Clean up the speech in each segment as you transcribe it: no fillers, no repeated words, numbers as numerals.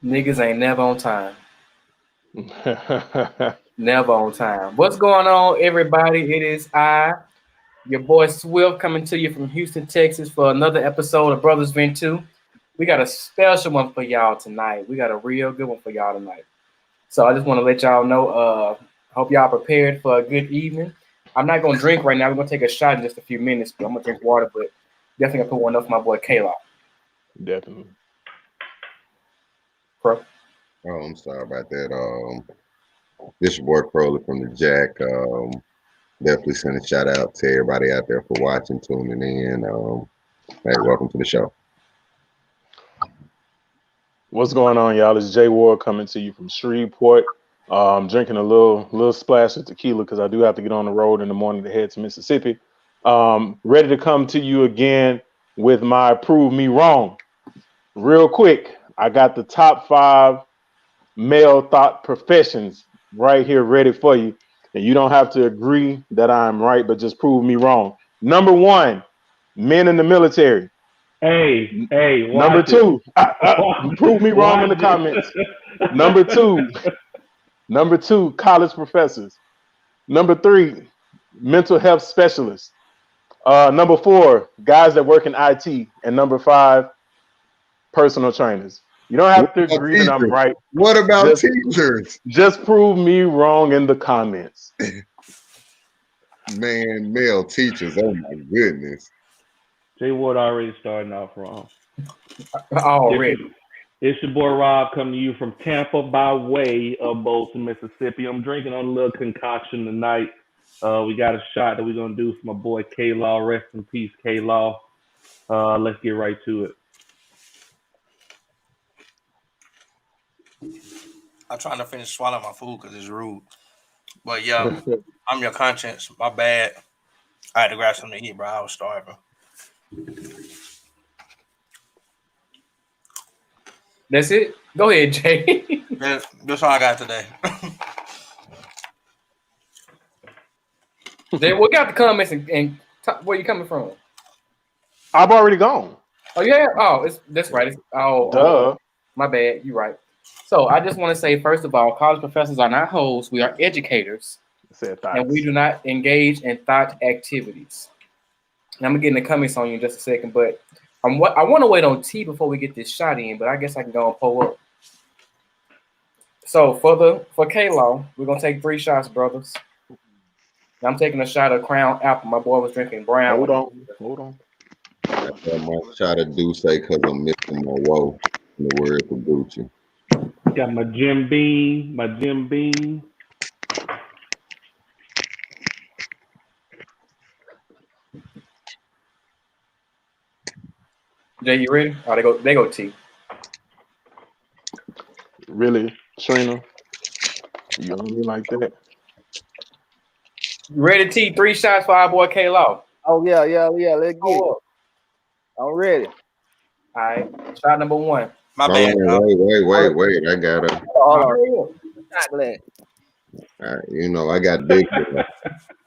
Niggas ain't never on time. Never on time. What's going on, everybody? It is your boy Swift, coming to you from Houston, Texas for another episode of Brothers Vent 2. We got a special one for y'all tonight. We got a real good one for y'all tonight. So I just want to let y'all know, hope y'all prepared for a good evening. I'm not going to drink right now. We're going to take a shot in just a few minutes. But I'm going to drink water, but definitely going to put one up for my boy Kayla. Definitely. Bro. Oh, I'm sorry about that. This your boy Crowley from the Jack. Definitely send a shout out to everybody out there for watching, tuning in. Hey, welcome to the show. What's going on, y'all? It's Jay Ward coming to you from Shreveport. Drinking a little splash of tequila because I do have to get on the road in the morning to head to Mississippi. Ready to come to you again with my Prove Me Wrong. Real quick, I got the top 5 male thought professions right here ready for you. And you don't have to agree that I'm right, but just prove me wrong. Number 1, men in the military. Hey, Number 2, prove me wrong in the comments. Number 2, college professors. Number 3, mental health specialists. Number 4, guys that work in IT. And number 5, personal trainers. You don't have to agree that I'm right. What about teachers? Just prove me wrong in the comments. Man, male teachers. Oh my goodness. Jay Ward already starting off wrong. Already. It's your boy Rob coming to you from Tampa by way of Bolton, Mississippi. I'm drinking on a little concoction tonight. We got a shot that we're going to do for my boy K-Law. Rest in peace, K-Law. Let's get right to it. I'm trying to finish swallowing my food because it's rude. But yeah, I'm your conscience. My bad. I had to grab something to eat, bro. I was starving. That's it? Go ahead, Jay. That's all I got today. Jay, we got the comments and where you coming from? I've already gone. Oh, yeah? Oh, that's right. Duh. My bad. You're right. So I just want to say, first of all, college professors are not hosts. We are educators. And we do not engage in thought activities. And I'm going to get in the comments on you in just a second, but I want to wait on T before we get this shot in, but I guess I can go and pull up. So for K-Law, we're going to take 3 shots, brothers. I'm taking a shot of Crown Apple. My boy was drinking brown. Hold on. I got my shot of Douce because I'm missing my woe in the words of Gucci. Got my Jim Beam. Jay, you ready? Oh, they go T. Really, Trina? You on me like that? Ready, T? 3 shots for our boy K-Law. Oh, yeah. Let's get it. I'm ready. All right. Shot number 1. My bad. Wait. I got it. All right, you know, I got big.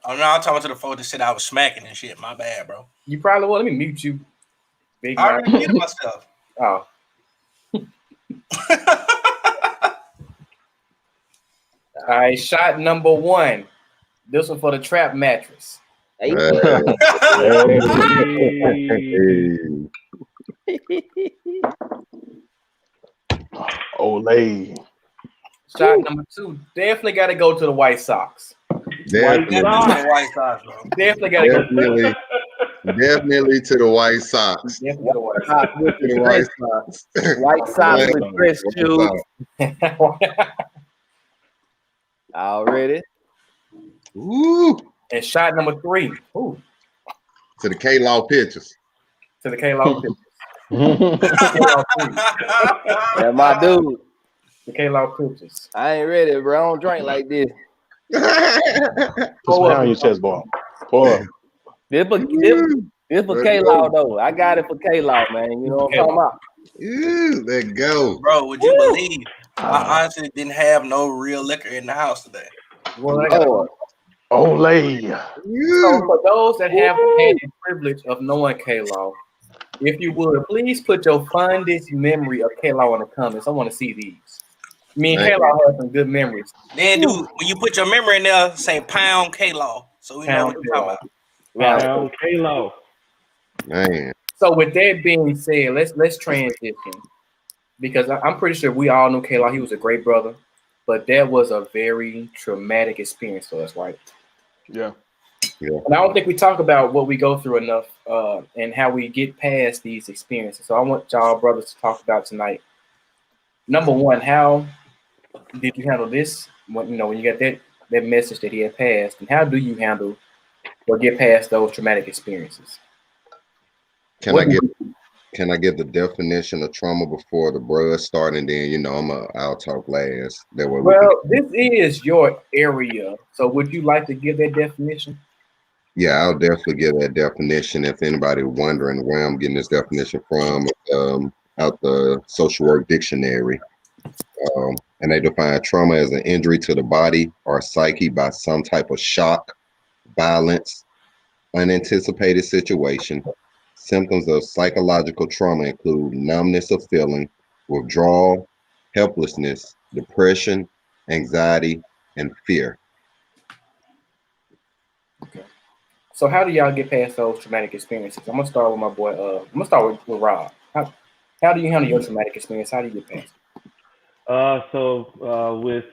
Oh, no, I'm talking to the folks that said I was smacking and shit. My bad, bro. You probably will. Let me mute you. Big I already muted myself. Oh. All right, shot number 1. This one for the trap mattress. Hey. Olay. Shot number 2. Definitely got to go to the White Sox. Definitely Definitely got to go. Definitely to the White Sox. Definitely to the White Sox. White Sox with dress shoes. Already. Ooh. And shot number 3. Ooh. To the K-Law pictures. To the K-Law pictures. Yeah, my dude. The K-Law pictures. I ain't ready, bro. I don't drink like this. Just down your chest ball. Pour up. This for K-Law, though. I got it for K-Law, man. You know what I'm talking about? Ooh, let go. Bro, would you believe I honestly didn't have no real liquor in the house today? Well, Olay. So for those that have had the privilege of knowing K-Law, If you would, please put your fondest memory of K-Law in the comments. I want to see these. Me and Man, K-Law have some good memories. Then, dude, when you put your memory in there, say pound K-Law, so we know Pound what you're talking K-Law. about. Right. Pound K-Lo. man. So with that being said, let's transition because I'm pretty sure we all knew K-Law. He was a great brother, but that was a very traumatic experience for us, right? Yeah. Yeah. And I don't think we talk about what we go through enough and how we get past these experiences. So I want y'all brothers to talk about tonight. Number one, how did you handle this when when you got that message that he had passed, and how do you handle or get past those traumatic experiences? Can I What get do you, can I get the definition of trauma before the bruh start, and then I'll talk last. That way we can. well, this is your area, so would you like to give that definition? Yeah, I'll definitely give that definition. If anybody wondering where I'm getting this definition from, out the social work dictionary. And they define trauma as an injury to the body or psyche by some type of shock, violence, unanticipated situation. Symptoms of psychological trauma include numbness of feeling, withdrawal, helplessness, depression, anxiety, and fear. So how do y'all get past those traumatic experiences? I'm gonna start with my boy. I'm gonna start with Rob. How do you handle your traumatic experience? How do you get past With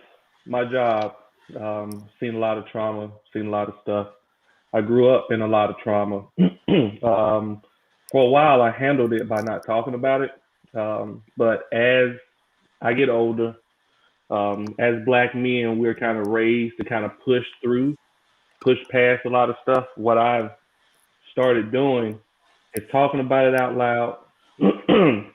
my job, seen a lot of trauma, seen a lot of stuff. I grew up in a lot of trauma. For a while, I handled it by not talking about it. But as I get older, as black men, we're kind of raised to kind of push past a lot of stuff. What I've started doing is talking about it out loud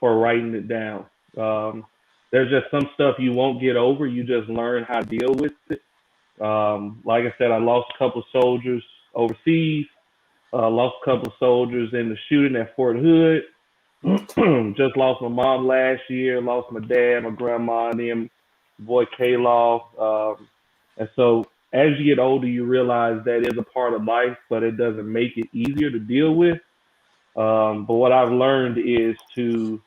or writing it down. Um, there's just some stuff you won't get over. You just learn how to deal with it. Like I said, I lost a couple of soldiers overseas. Lost a couple of soldiers in the shooting at Fort Hood. Just lost my mom last year. Lost my dad, my grandma, and then boy K-Law. And so as you get older, you realize that is a part of life, but it doesn't make it easier to deal with. But what I've learned is to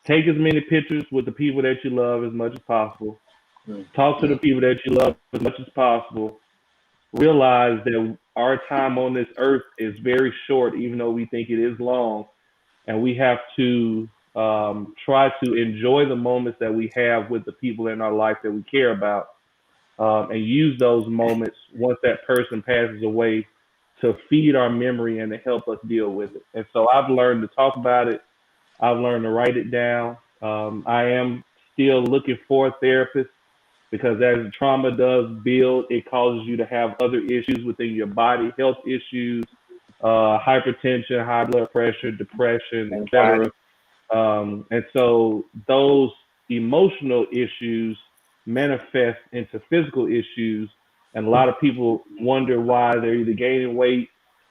take as many pictures with the people that you love as much as possible. it? Talk to the people that you love as much as possible. Realize that our time on this earth is very short, even though we think it is long. And we have to try to enjoy the moments that we have with the people in our life that we care about, and use those moments once that person passes away to feed our memory and to help us deal with it. And so I've learned to talk about it. I've learned to write it down. I am still looking for a therapist because as the trauma does build, it causes you to have other issues within your body, health issues, hypertension, high blood pressure, depression, etc. And so those emotional issues manifest into physical issues. And a lot of people wonder why they're either gaining weight,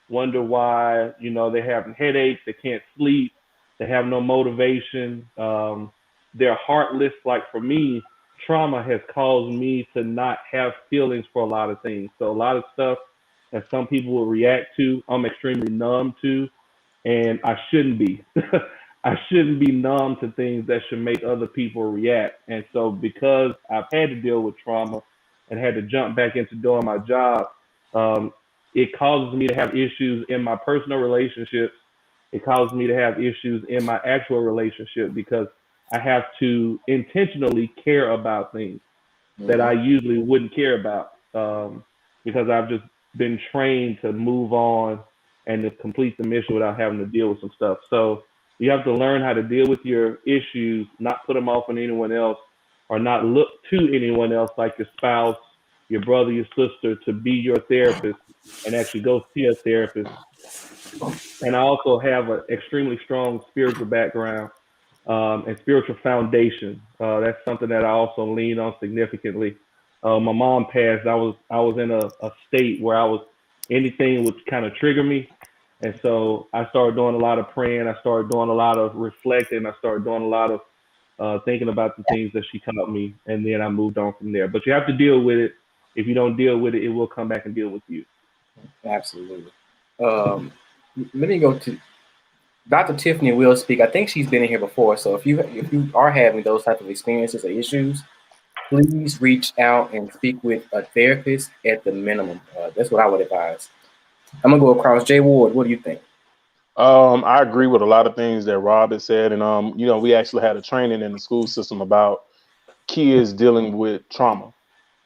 wonder why, they're having headaches, they can't sleep, they have no motivation, they're heartless. Like for me, trauma has caused me to not have feelings for a lot of things. So a lot of stuff that some people will react to, I'm extremely numb to, and I shouldn't be. I shouldn't be numb to things that should make other people react. And so, because I've had to deal with trauma and had to jump back into doing my job, um, it causes me to have issues in my personal relationships. It causes me to have issues in my actual relationship because I have to intentionally care about things that I usually wouldn't care about, because I've just been trained to move on and to complete the mission without having to deal with some stuff. So you have to learn how to deal with your issues, not put them off on anyone else, or not look to anyone else like your spouse, your brother, your sister to be your therapist and actually go see a therapist. And I also have an extremely strong spiritual background, and spiritual foundation. That's something that I also lean on significantly. My mom passed. I was in a state where I was anything would kind of trigger me, and so I started doing a lot of praying. I started doing a lot of reflecting. I started doing a lot of thinking about the things that she taught me, and then I moved on from there. But you have to deal with it. If you don't deal with it, it will come back and deal with you. Absolutely. Let me go to Dr. Tiffany will speak. I think she's been in here before. So if you are having those type of experiences or issues, please reach out and speak with a therapist at the minimum. That's what I would advise. I'm gonna go across. Jay Ward, what do you think? I agree with a lot of things that Rob has said, and we actually had a training in the school system about kids dealing with trauma,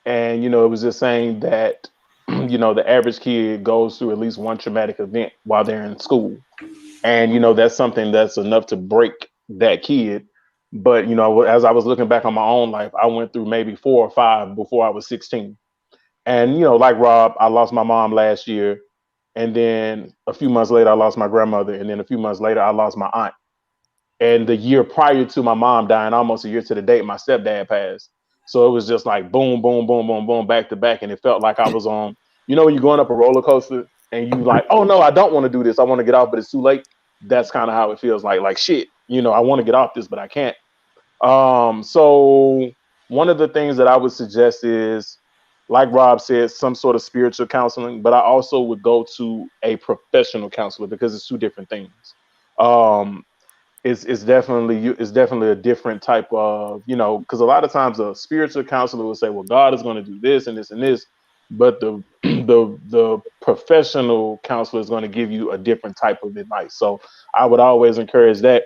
and it was just saying that the average kid goes through at least one traumatic event while they're in school, and that's something that's enough to break that kid. But as I was looking back on my own life, I went through maybe 4 or 5 before I was 16. And like Rob, I lost my mom last year, and then a few months later I lost my grandmother, and then a few months later I lost my aunt. And the year prior to my mom dying, almost a year to the date, my stepdad passed. So it was just like boom, boom, boom, boom, boom, back to back. And it felt like I was on, when you're going up a roller coaster and you like, oh no, I don't want to do this. I want to get off, but it's too late. That's kind of how it feels like shit, I want to get off this, but I can't. So one of the things that I would suggest is, like Rob said, some sort of spiritual counseling, but I also would go to a professional counselor because it's two different things. Um, it's definitely a different type of, because a lot of times a spiritual counselor will say, well, God is going to do this and this and this, but the the professional counselor is going to give you a different type of advice. So I would always encourage that.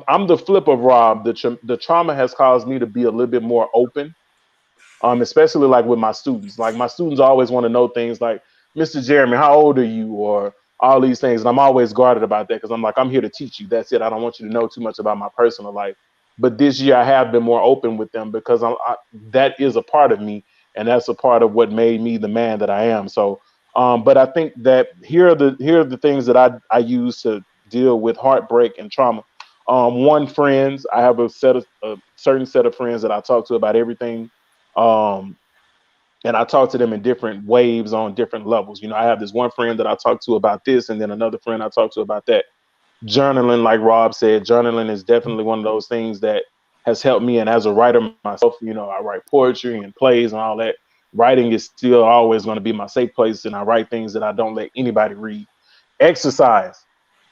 I'm the flip of Rob. The trauma has caused me to be a little bit more open, especially like with my students. Like my students always want to know things like, Mr. Jeremy, how old are you? Or all these things. And I'm always guarded about that because I'm like, I'm here to teach you. That's it. I don't want you to know too much about my personal life. But this year I have been more open with them because that is a part of me. And that's a part of what made me the man that I am. So, but I think that here are the things that I use to deal with heartbreak and trauma. One, friends. I have a certain set of friends that I talk to about everything, um, and I talk to them in different waves on different levels. I have this one friend that I talk to about this, and then another friend I talk to about that. Journaling, like Rob said, journaling is definitely one of those things that has helped me. And as a writer myself, I write poetry and plays and all that. Writing is still always going to be my safe place, and I write things that I don't let anybody read. Exercise,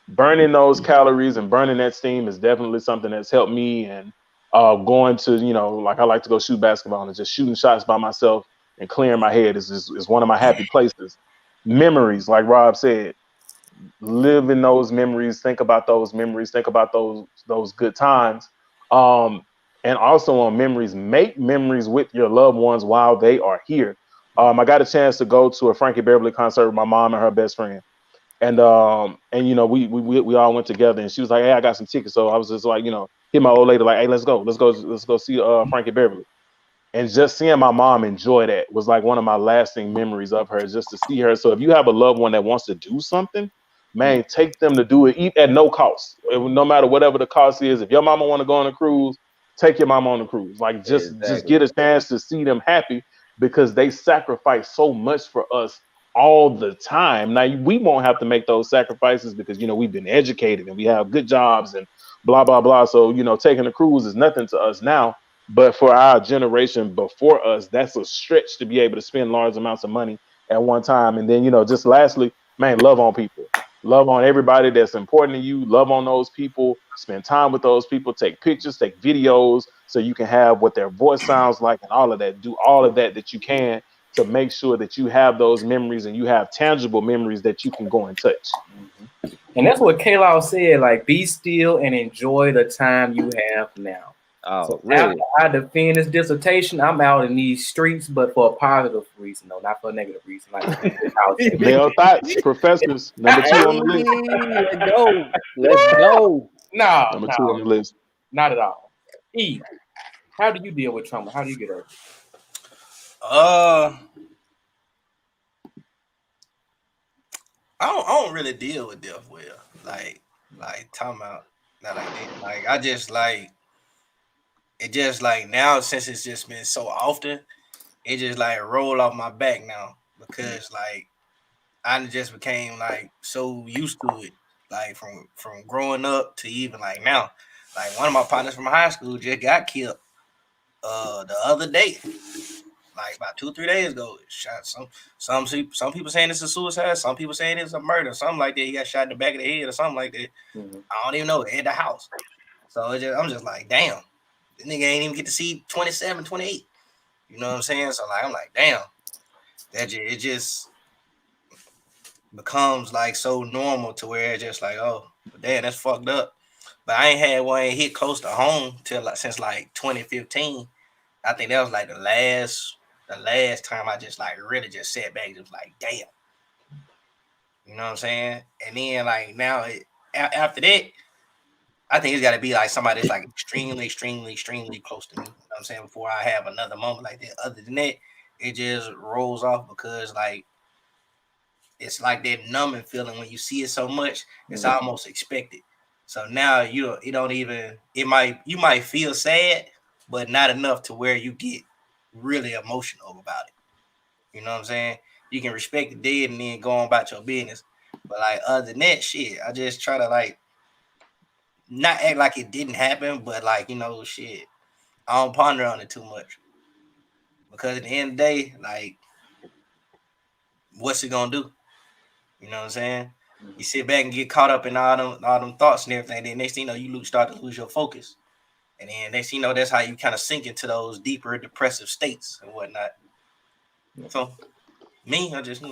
burning those calories and burning that steam is definitely something that's helped me. And going to, like I like to go shoot basketball and just shooting shots by myself and clearing my head is one of my happy places. Memories, like Rob said, live in those memories, think about those memories, think about those good times. Um, and also on memories, make memories with your loved ones while they are here. I got a chance to go to a Frankie Beverly concert with my mom and her best friend, and we all went together, and she was like, hey, I got some tickets. So I was just like, hit my old lady like, hey, let's go see Frankie Beverly. And just seeing my mom enjoy that was like one of my lasting memories of her, just to see her. So if you have a loved one that wants to do something, man, take them to do it, eat at no cost, no matter whatever the cost is. If your mama want to go on a cruise, take your mama on a cruise. Like just Exactly. get a chance to see them happy because they sacrifice so much for us all the time. Now we won't have to make those sacrifices because we've been educated and we have good jobs and blah blah blah. So taking a cruise is nothing to us now, but for our generation before us, that's a stretch to be able to spend large amounts of money at one time. And then, just lastly, man, love on people. Love on everybody that's important to you. Love on those people. Spend time with those people. Take pictures, take videos so you can have what their voice sounds like and all of that. Do all of that you can to make sure that you have those memories and you have tangible memories that you can go and touch. And that's what Kayla said. Like, be still and enjoy the time you have now. Oh, So after really? I defend this dissertation, I'm out in these streets, but for a positive reason, though, not for a negative reason. Like Male thoughts, professors, number two on the list. Hey, let's go. Let's go. no, Number two on no, the list. not at all. E, how do you deal with trauma? How do you get over it? Uh, I don't really deal with death well. Like talking about not like that. Like I just like it. Just like now, since it's just been so often, it just like roll off my back now because like I just became like so used to it. Like from growing up to even like now. Like one of my partners from high school just got killed the other day. like about 2-3 days ago. Shot some people saying it's a suicide, some people saying it's a murder, something like that. He got shot in the back of the head or something like that. Mhm. I don't even know. At the house. So I'm just like, damn, this nigga ain't even get to see 27, 28. You know what I'm saying? So like, I'm like, damn, it just becomes like so normal to where it's just like, oh, damn, that's fucked up. But I ain't had one hit close to home till like since like 2015. I think that was like the last time I just like really just sat back and was like, damn. You know what I'm saying? And then like now after that, I think it's got to be like somebody that's like extremely, extremely, extremely close to me. You know what I'm saying? Before I have another moment like that. Other than that, it just rolls off because like it's like that numbing feeling when you see it so much, it's almost expected. So now you don't even you might feel sad, but not enough to where you get really emotional about it. You know what I'm saying? You can respect the dead and then go on about your business. But like other than that shit, I just try to like not act like it didn't happen, but like, shit, I don't ponder on it too much. Because at the end of the day, like, what's it gonna do? You know what I'm saying? You sit back and get caught up in all them thoughts and everything. Then next thing you know, you start to lose your focus. And then next thing you know, that's how you kind of sink into those deeper depressive states and whatnot. So me, I just,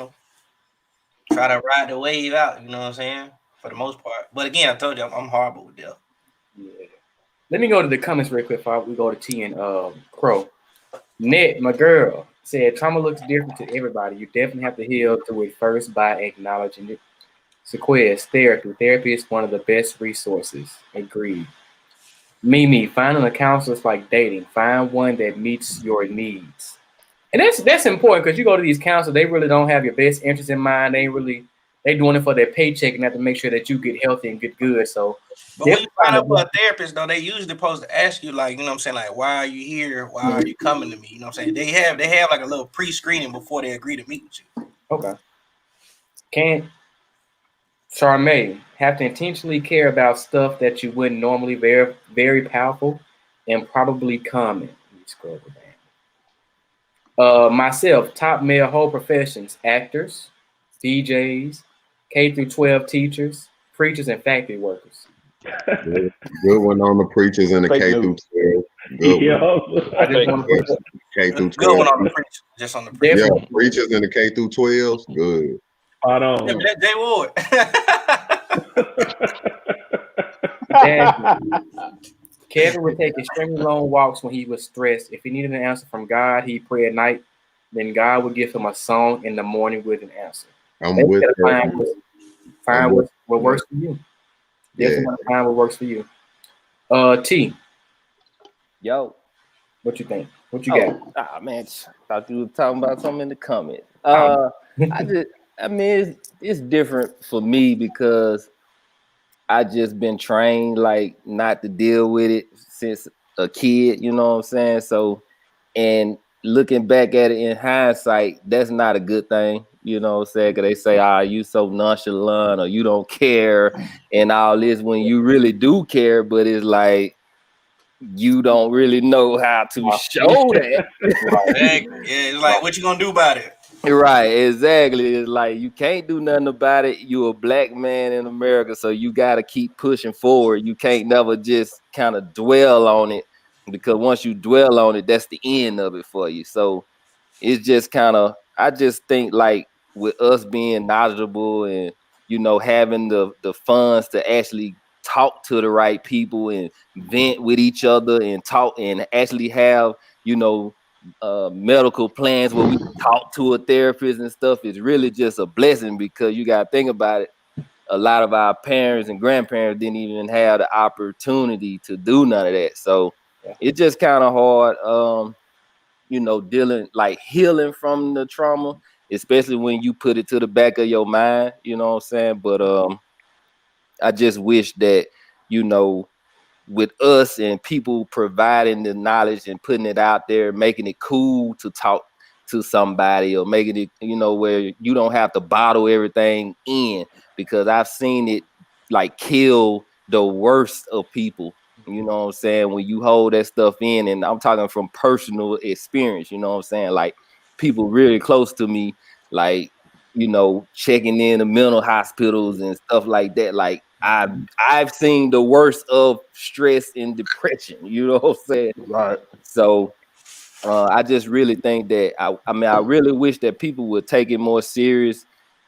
try to ride the wave out, you know what I'm saying? For the most part. But again, I told you I'm horrible with death. Yeah. Let me go to the comments real quick before we go to T and Crow. Net, my girl, said trauma looks different to everybody. You definitely have to heal through it first by acknowledging it. Sequoia's therapy. Therapy is one of the best resources. Agreed. Mimi, finding a counselor is like dating. Find one that meets your needs. And that's important because you go to these counselors, they really don't have your best interest in mind. They doing it for their paycheck and have to make sure that you get healthy and get good. So But when you sign up for a therapist, though, they usually supposed to ask you, like, you know what I'm saying, like, why are you here? Why are you coming to me? You know what I'm saying? They have like a little pre-screening before they agree to meet with you. Okay. Can't Charmaine have to intentionally care about stuff that you wouldn't normally. Very, very powerful and probably common. Let me scroll down. Myself, top male whole professions: actors, DJs, K through 12 teachers, preachers, and factory workers. Good one on the preachers in the Fake K through news. 12. Good one. I just want to put K through 12. Good one on the preacher, just on the preacher. Yeah, preachers in the K through 12s. Good. Spot on. Yeah, Jay Ward. Kevin would take extremely long walks when he was stressed. If he needed an answer from God, he'd pray at night. Then God would give him a song in the morning with an answer. I'm with her. Find what works for you. Definitely want to find what works for you. T. Yo. What you think? What you got? Ah man, thought you were talking about something in the comments. It's different for me because I just been trained like not to deal with it since a kid, you know what I'm saying? So, and looking back at it in hindsight, that's not a good thing, you know what I'm saying? Because they say, you so nonchalant or you don't care and all this when you really do care, but it's like you don't really know how to show that. Yeah, it's like, what you gonna do about it? Right, exactly. It's like you can't do nothing about it. You're a black man in America, so you got to keep pushing forward. You can't never just kind of dwell on it because once you dwell on it, that's the end of it for you. So it's just kind of, I just think like with us being knowledgeable and having the funds to actually talk to the right people and vent with each other and talk and actually have medical plans where we talk to a therapist and stuff is really just a blessing because you got to think about it. A lot of our parents and grandparents didn't even have the opportunity to do none of that. So it's just kind of hard, healing from the trauma, especially when you put it to the back of your mind, you know what I'm saying? But I just wish that, with us and people providing the knowledge and putting it out there, making it cool to talk to somebody or making it, where you don't have to bottle everything in, because I've seen it like kill the worst of people You know what I'm saying? When you hold that stuff in, and I'm talking from personal experience, you know what I'm saying? Like people really close to me, like, you know, checking in the mental hospitals and stuff like that. Like I've seen the worst of stress and depression, you know what I'm saying? Right. So I just really think that I mean, I really wish that people would take it more serious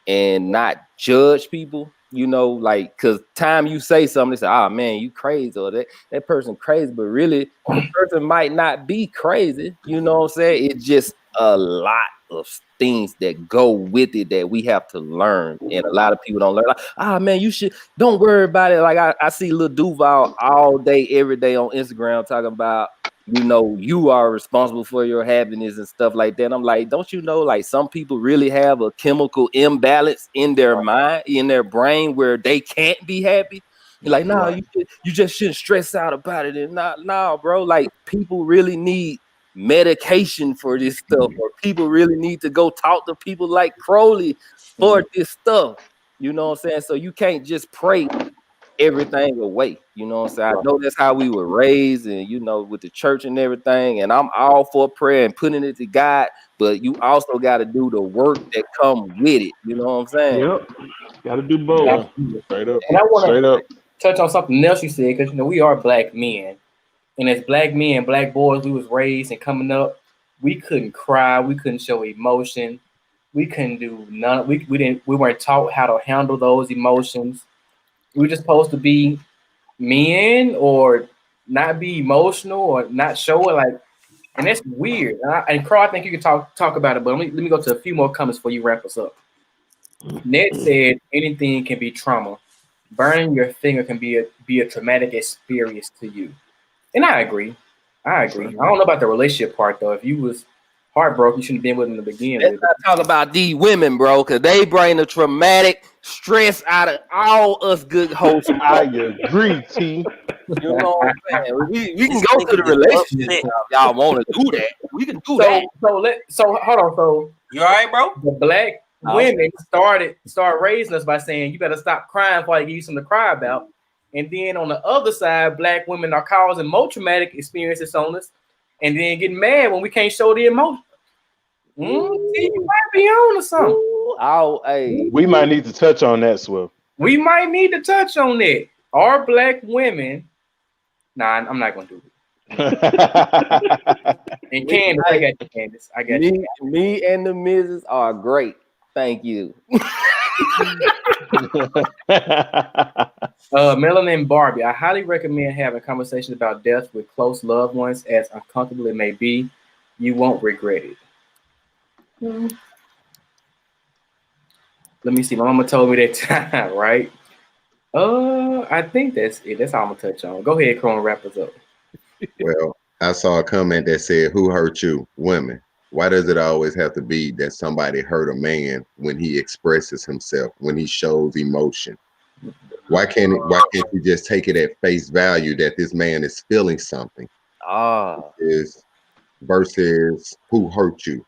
and not judge people, you know, like, cause time you say something, they say, oh man, you crazy, or that person crazy, but really the person might not be crazy, you know what I'm saying? It's just a lot of things that go with it that we have to learn, and a lot of people don't learn. Like, ah man, you should don't worry about it. Like I see Lil Duval all day, every day on Instagram talking about, you know, you are responsible for your happiness and stuff like that. I'm like, don't you know, like some people really have a chemical imbalance in their mind, in their brain, where they can't be happy. You're like, no, you just shouldn't stress out about it. And nah, bro, like people really need medication for this stuff, or people really need to go talk to people like Crowley for this stuff. You know what I'm saying? So you can't just pray everything away. You know what I'm saying? I know that's how we were raised, and you know, with the church and everything. And I'm all for prayer and putting it to God, but you also got to do the work that come with it. You know what I'm saying? Yep. Got to do both. Yeah. Straight up. And I want Straight to up. touch on something else you said, because you know we are black men, and as black men, black boys, we was raised and coming up, we couldn't cry, we couldn't show emotion, we couldn't do none. We weren't taught how to handle those emotions. We were just supposed to be men, or not be emotional, or not show it, like, and that's weird. And Carl, I think you can talk about it, but let me go to a few more comments before you wrap us up. Ned said anything can be trauma. Burning your finger can be a traumatic experience to you. And I agree. I agree. I don't know about the relationship part though. If you was heartbroken, you shouldn't have been with him to begin Let's with. not talk about these women, bro, because they bring the traumatic stress out of all us good hosts. I agree, T. You know what I'm saying? We can This go to nigga the is relationship upset. now. Y'all want to do that? We can do that. So hold on. So You all right, bro? the black women start raising us by saying you better stop crying before I give you something to cry about. And then on the other side, black women are causing more traumatic experiences on us, and then getting mad when we can't show the emotion. See, you might be on to something. Oh, hey. We might need to touch on that, Swift. We might need to touch on that. Are black women? Nah, I'm not gonna do it. And Candace, I got you, Candace. I got you. Me and the missus are great. Thank you. Melanie and Barbie, I highly recommend having conversations about death with close loved ones, as uncomfortable it may be. You won't regret it. Let me see. My mama told me that time, right? I think that's it. That's all I'm gonna touch on. Go ahead, Chrome, wrap us up. Well, I saw a comment that said, "Who hurt you? Women. Why does it always have to be that somebody hurt a man when he expresses himself, when he shows emotion? Why can't you just take it at face value that this man is feeling something? Is versus who hurt you?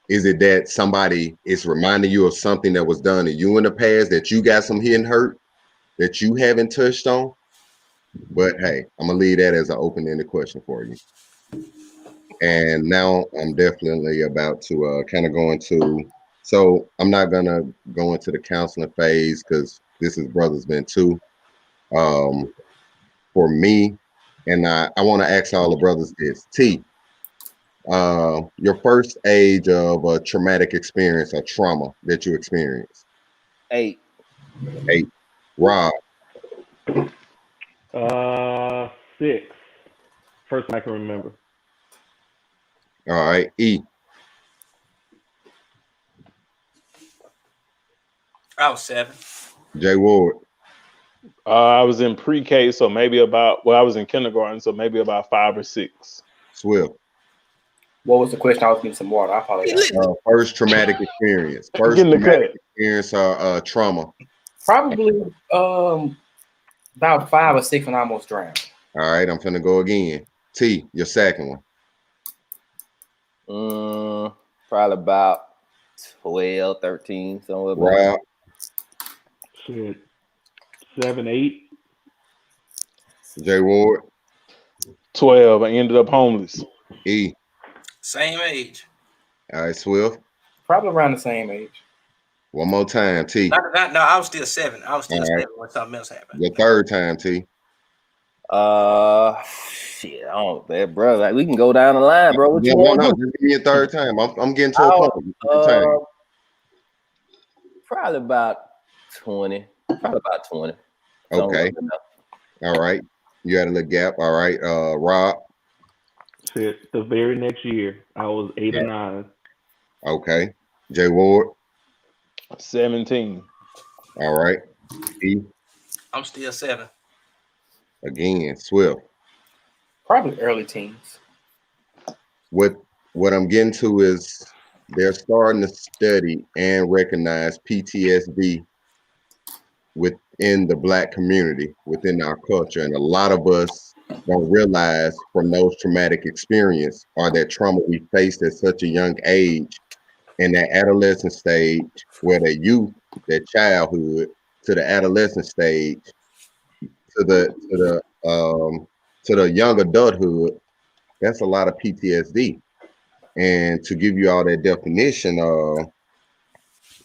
Is it that somebody is reminding you of something that was done to you in the past, that you got some hidden hurt that you haven't touched on? But hey, I'm gonna leave that as an open-ended question for you. And now I'm definitely about to kind of go into, so I'm not gonna go into the counseling phase because this is Brothers Vent 2. For me, and I want to ask all the brothers this. T, your first age of a traumatic experience or trauma that you experienced? 8. 8. Rob? 6. First I can remember. All right. E? I was 7. J. Ward? I was in pre-K, so maybe about, well, I was in kindergarten, so maybe about 5 or 6. Swift? What was the question? I was getting some water. I apologize. First traumatic experience. First Get in the traumatic cut. experience or trauma. Probably about 5 or 6 when I almost drowned. All right, I'm finna go again. T, your second one. Probably about 12, 13, somewhere. Rob? Shit. 7, 8. J Ward, 12. I ended up homeless. E. Same age. All right, Swift. Probably around the same age. One more time, T. No, I was still 7. I was still All right. 7 when something else happened. The third time, T. Shit, I don't, that bro. Like we can go down the line, bro. What Yeah, you no, want no, to do? just give me a third time. I'm getting to a I'll, point. The time. Probably about 20. Probably about 20. Somewhere Okay. in there. All right. You had a little gap. All right. Rob. Shit, the very next year, I was 8 or Yeah. 9. Okay. J Ward. 17. All right. E. I'm still 7. Again, Swift. Probably early teens. What I'm getting to is they're starting to study and recognize PTSD within the Black community, within our culture. And a lot of us don't realize from those traumatic experiences or that trauma we faced at such a young age in that adolescent stage, where the youth, their childhood, to the adolescent stage, to the young adulthood, that's a lot of PTSD. And to give you all that definition,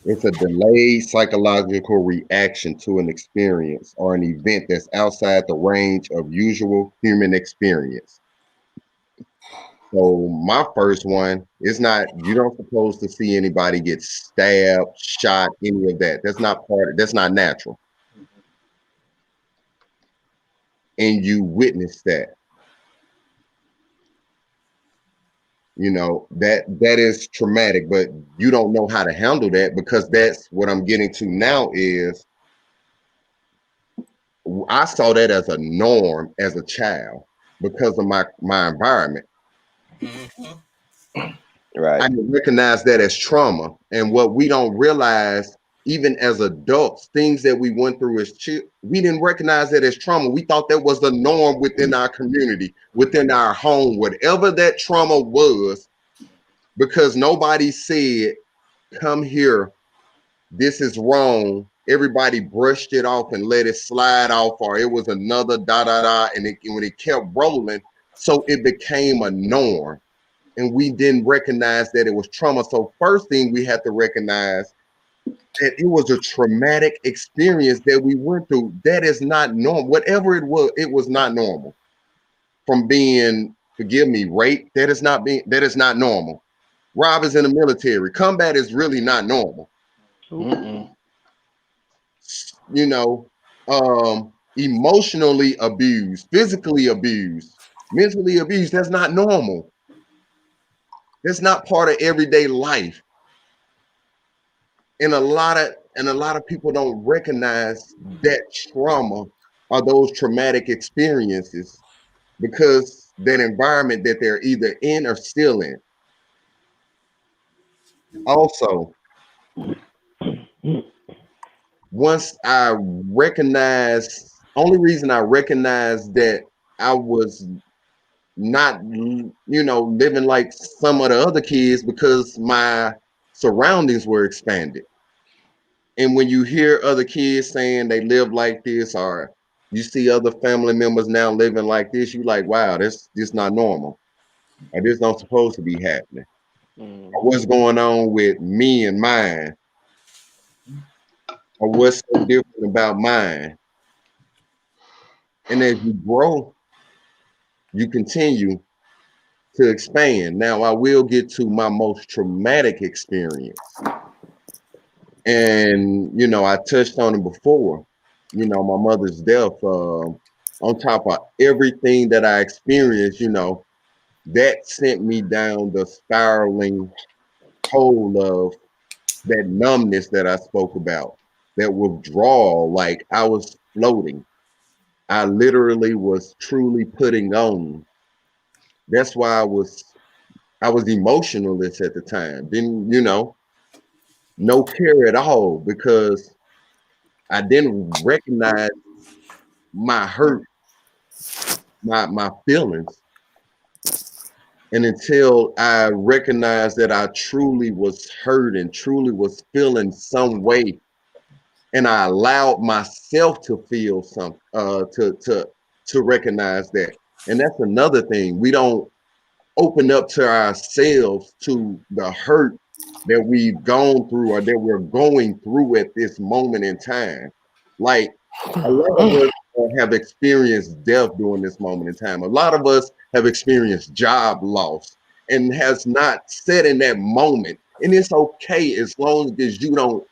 it's a delayed psychological reaction to an experience or an event that's outside the range of usual human experience. So my first one is not, you don't supposed to see anybody get stabbed, shot, any of that. That's not natural. And you witness that. You know, that is traumatic, but you don't know how to handle that, because that's what I'm getting to now is I saw that as a norm as a child because of my environment. Mm-hmm. Right. I didn't recognize that as trauma. And what we don't realize, even as adults, things that we went through as children, we didn't recognize that as trauma. We thought that was the norm within our community, within our home, whatever that trauma was, because nobody said, come here, this is wrong. Everybody brushed it off and let it slide off, or it was another da da da, and when it kept rolling, so it became a norm, and we didn't recognize that it was trauma. So first thing we had to recognize that it was a traumatic experience that we went through. That is not normal. Whatever it was not normal. From being, forgive me, raped, that is not normal. Rob is in the military. Combat is really not normal. Mm-mm. You know, emotionally abused, physically abused, mentally abused. That's not normal. That's not part of everyday life. And a lot of people don't recognize that trauma or those traumatic experiences because that environment that they're either in or still in. Also, once I recognized, only reason I recognized that I was not, living like some of the other kids, because my surroundings were expanded. And when you hear other kids saying they live like this, or you see other family members now living like this, you like, wow, this not normal. Or this don't supposed to be happening. Or what's going on with me and mine? Or what's so different about mine? And as you grow, you continue to expand. Now, I will get to my most traumatic experience. And, I touched on it before, my mother's death, on top of everything that I experienced, that sent me down the spiraling hole of that numbness that I spoke about, that withdrawal, like I was floating. I literally was truly putting on. That's why I was emotionless at the time. Didn't, no care at all, because I didn't recognize my hurt, my feelings. And until I recognized that I truly was hurt and truly was feeling some way, and I allowed myself to feel some, to to recognize that. And that's another thing. We don't open up to ourselves to the hurt that we've gone through or that we're going through at this moment in time. Like a lot of us have experienced death during this moment in time. A lot of us have experienced job loss and has not sat in that moment. And it's okay as long as you don't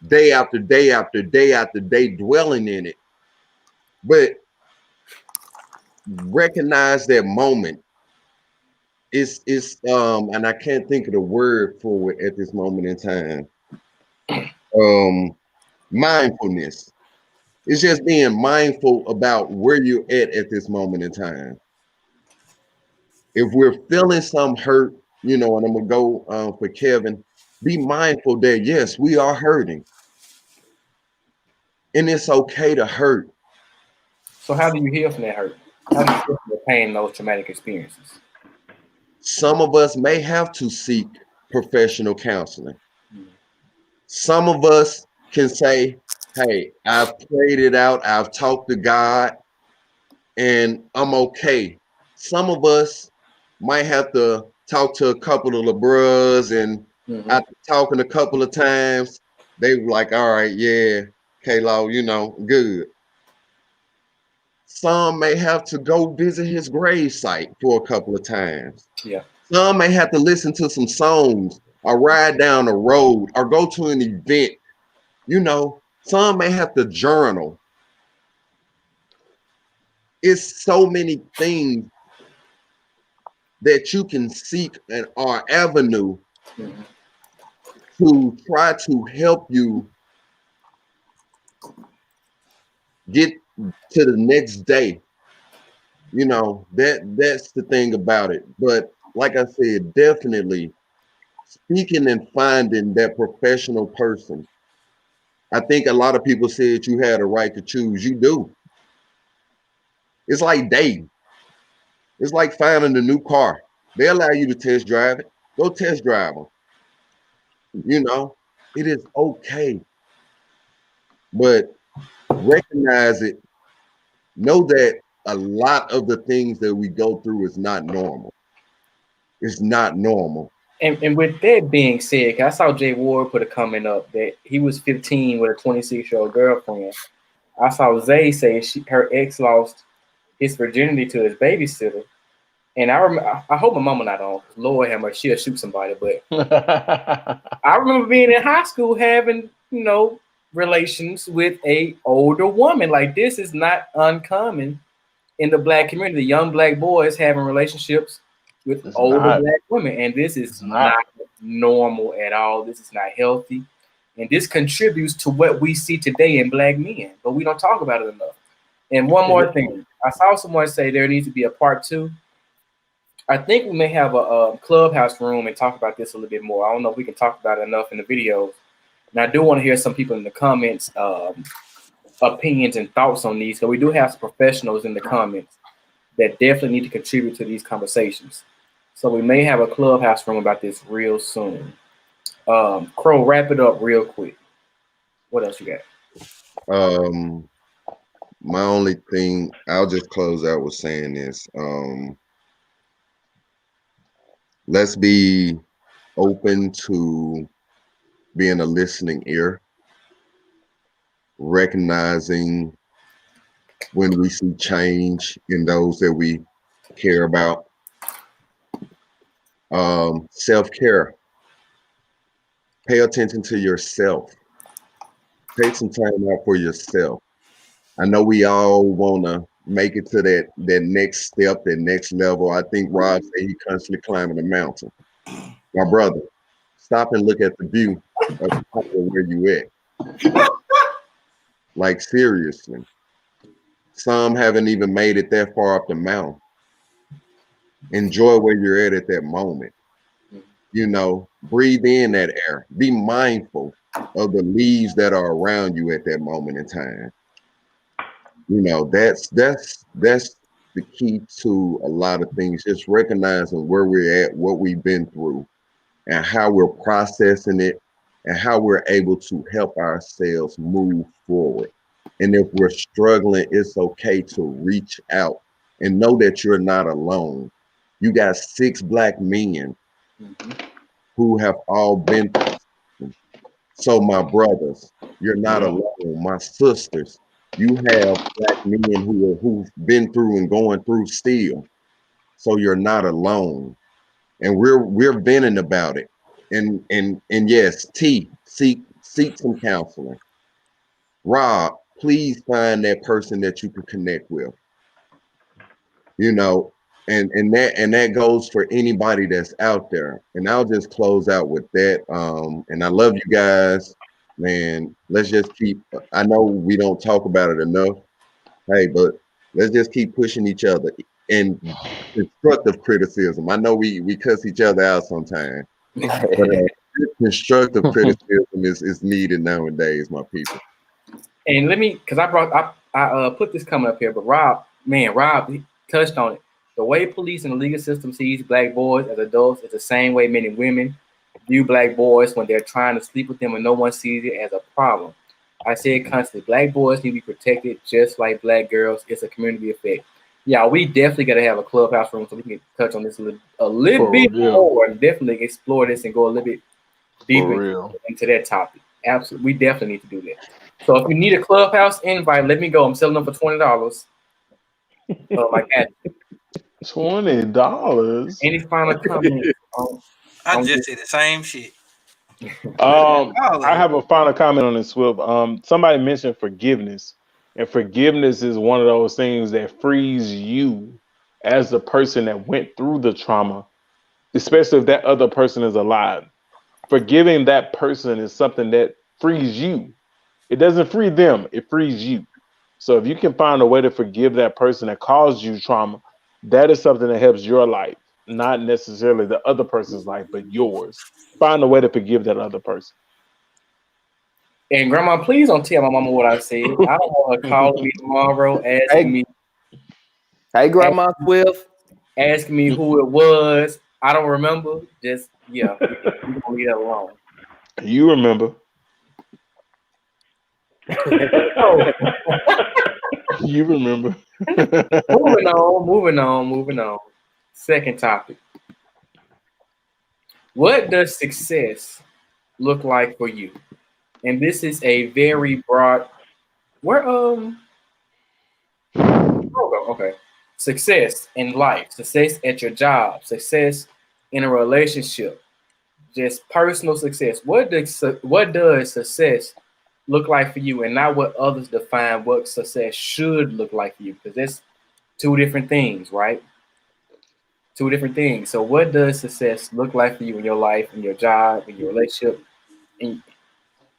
day after day after day after day dwelling in it. But recognize that moment. It's and I can't think of the word for it at this moment in time. Mindfulness. It's just being mindful about where you're at this moment in time. If we're feeling some hurt, you know, and I'm gonna go for Kevin, be mindful that yes, we are hurting, and it's okay to hurt. So how do you heal from that hurt? How do you heal from the pain and those traumatic experiences? Some of us may have to seek professional counseling. Some of us can say, hey, I've prayed it out, I've talked to God, and I'm okay. Some of us might have to talk to a couple of the bros, and after talking a couple of times, they were like, all right, yeah, K-Law, you know, good. Some may have to go visit his grave site for a couple of times. Yeah. Some may have to listen to some songs or ride down the road or go to an event. You know, some may have to journal. It's so many things that you can seek an our avenue to try to help you get to the next day. You know, that's the thing about it. But like I said, definitely speaking and finding that professional person. I think a lot of people said you had a right to choose. You do. It's like dating. It's like finding a new car. They allow you to test drive it. Go test drive them. You know, it is okay. But recognize it. Know that a lot of the things that we go through is not normal. It's not normal. And with that being said, 'cause I saw Jay Ward put a comment up that he was 15 with a 26-year-old girlfriend. I saw Zay say her ex lost his virginity to his babysitter. And I hope my mama not on, 'cause Lord have mercy, she'll shoot somebody. But I remember being in high school having, you know, relations with a older woman. Like, this is not uncommon in the black community. Young black boys having relationships with older black women, and this is not normal at all. This is not healthy, and this contributes to what we see today in black men, but we don't talk about it enough. And one more thing, I saw someone say there needs to be a part 2. I think we may have a clubhouse room and talk about this a little bit more. I don't know if we can talk about it enough in the videos, and I do want to hear some people in the comments opinions and thoughts on these, because we do have some professionals in the comments that definitely need to contribute to these conversations. So we may have a clubhouse room about this real soon. Crow, wrap it up real quick. What else you got? My only thing, I'll just close out with saying this. Let's be open to being a listening ear, recognizing when we see change in those that we care about. Self-care. Pay attention to yourself. Take some time out for yourself. I know we all want to make it to that next step, that next level. I think Rob said he constantly climbing the mountain. My brother, stop and look at the view of where you at. Like, seriously. Some haven't even made it that far up the mountain. Enjoy where you're at that moment. You know, breathe in that air. Be mindful of the leaves that are around you at that moment in time. You know, that's the key to a lot of things. Just recognizing where we're at, what we've been through, and how we're processing it, and how we're able to help ourselves move forward. And if we're struggling, it's okay to reach out and know that you're not alone. You got 6 black men who have all been through something. So my brothers, you're not alone. My sisters, you have black men who've been through and going through still. So you're not alone. And we're venting about it. And yes, seek some counseling. Rob, please find that person that you can connect with. You know, and that goes for anybody that's out there. And I'll just close out with that. And I love you guys, man. Let's just keep. I know we don't talk about it enough. Hey, but let's just keep pushing each other and constructive criticism. I know we cuss each other out sometimes, but constructive criticism is needed nowadays, my people. And let me, because I put this coming up here, but Rob, he touched on it. The way police and the legal system sees black boys as adults is the same way men and women view black boys when they're trying to sleep with them and no one sees it as a problem. I say it constantly. Black boys need to be protected just like black girls. It's a community effect. Yeah, we definitely got to have a clubhouse room so we can touch on this a little bit more and definitely explore this and go a little bit deeper into that topic. Absolutely. We definitely need to do that. So if you need a clubhouse invite, let me go. I'm selling them for $20. I got $20. any final comments? I just did the same shit. I have a final comment on this, Swift. Somebody mentioned forgiveness, and forgiveness is one of those things that frees you as the person that went through the trauma, especially if that other person is alive. Forgiving that person is something that frees you. It doesn't free them, it frees you. So if you can find a way to forgive that person that caused you trauma, that is something that helps your life, not necessarily the other person's life, but yours. Find a way to forgive that other person. And Grandma, please don't tell my mama what I said. I don't want her calling me tomorrow asking me. Hey, Grandma Swift. Asking me who it was. I don't remember. Just yeah, we gonna leave that alone. You remember. You remember. Moving on. Second topic. What does success look like for you? And this is a very broad. Where okay. Success in life, success at your job, success in a relationship, just personal success. What does success look like for you, and not what others define what success should look like for you? Because that's two different things, right? Two different things. So, what does success look like for you in your life, in your job, in your relationship, and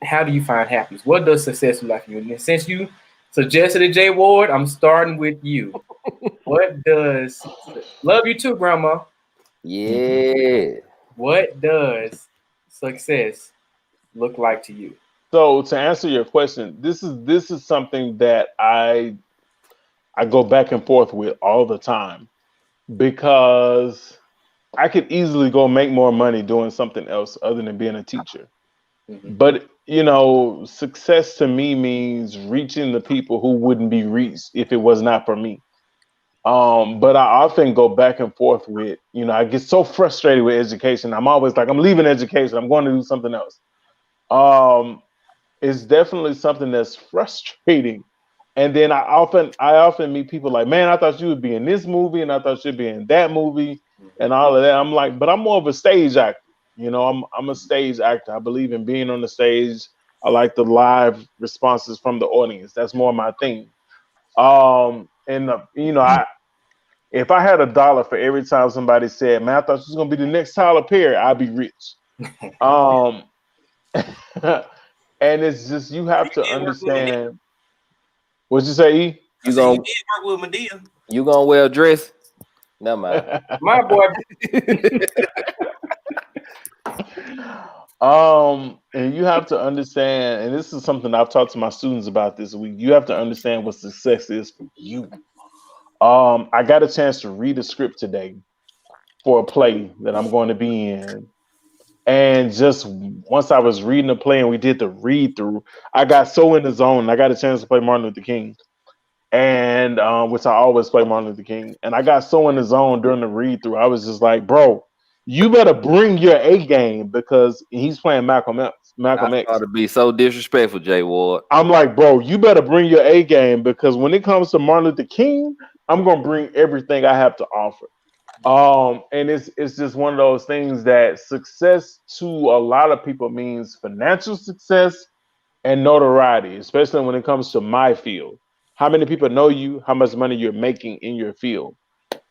how do you find happiness? What does success look like for you? And since you suggested it, Jay Ward, I'm starting with you. What does love you too, Grandma? Yeah. What does success look like to you? So to answer your question, this is something that I go back and forth with all the time, because I could easily go make more money doing something else other than being a teacher. But success to me means reaching the people who wouldn't be reached if it was not for me. But I often go back and forth with, I get so frustrated with education. I'm always like, I'm leaving education. I'm going to do something else. It's definitely something that's frustrating. And then I often meet people like, man, I thought you would be in this movie, and I thought you'd be in that movie, and all of that. I'm like, but I'm more of a stage actor. I'm a stage actor. I believe in being on the stage. I like the live responses from the audience. That's more my thing. If I had $1 for every time somebody said, man, I thought you was gonna be the next Tyler Perry, I'd be rich. And it's just, you have to understand. What'd you say, E? You did work with Medea. You gonna wear a dress? Never mind. My boy. And you have to understand, and this is something I've talked to my students about this week. You have to understand what success is for you. I got a chance to read a script today for a play that I'm going to be in. And just once I was reading the play and we did the read through, I got so in the zone. I got a chance to play Martin Luther King, and which I always play Martin Luther King. And I got so in the zone during the read through. I was just like, bro, you better bring your A game because he's playing Malcolm X. I Malcolm X. started to be so disrespectful, Jay Ward. I'm like, bro, you better bring your A game because when it comes to Martin Luther King, I'm gonna bring everything I have to offer. And it's just one of those things that success to a lot of people means financial success and notoriety, especially when it comes to my field. How many people know you, how much money you're making in your field.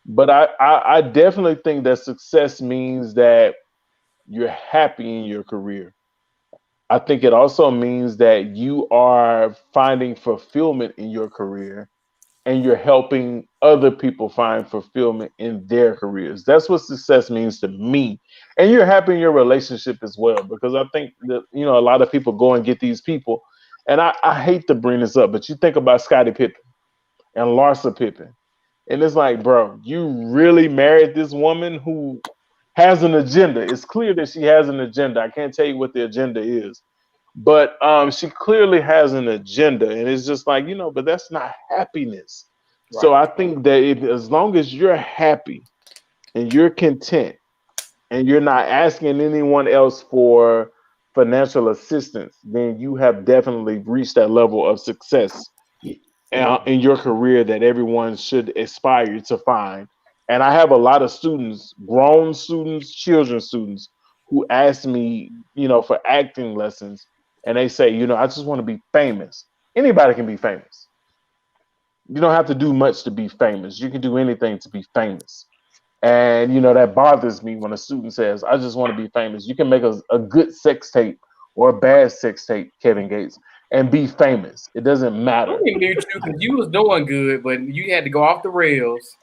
But I definitely think that success means that you're happy in your career. I think it also means that you are finding fulfillment in your career and you're helping other people find fulfillment in their careers. That's what success means to me. And you're happy in your relationship as well, because I think that, a lot of people go and get these people. And I hate to bring this up, but you think about Scottie Pippen and Larsa Pippen. And it's like, bro, you really married this woman who has an agenda. It's clear that she has an agenda. I can't tell you what the agenda is, but she clearly has an agenda, and it's just like, but that's not happiness. So Right. I think that as long as you're happy and you're content and you're not asking anyone else for financial assistance, then you have definitely reached that level of success in your career that everyone should aspire to find. And I have a lot of students, grown students, children students, who ask me, for acting lessons, and they say, I just want to be famous. Anybody can be famous. You don't have to do much to be famous. You can do anything to be famous. And that bothers me when a student says, I just want to be famous. You can make a good sex tape or a bad sex tape, Kevin Gates, and be famous. It doesn't Let matter. me mute you because you was doing good, but you had to go off the rails.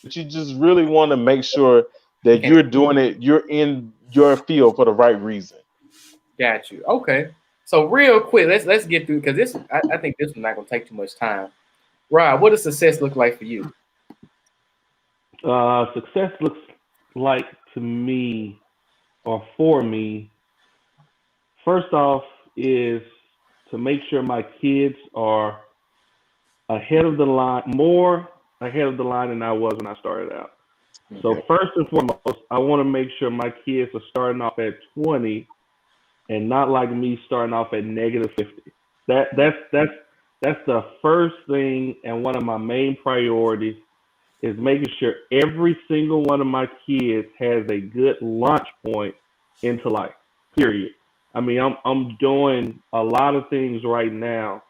But you just really want to make sure that Yeah, you're doing it, you're in your field for the right reason. got you. Okay. So real quick, let's get through because I think this one's not gonna take too much time. Rob, what does success look like for you? Success looks like to me, or for me, first off, is to make sure my kids are ahead of the line, more ahead of the line than I was when I started out. So Okay. first and foremost, I want to make sure my kids are starting off at 20 and not like me starting off at negative 50. That's the first thing, and one of my main priorities is making sure every single one of my kids has a good launch point into life. Period. I mean, I'm doing a lot of things right now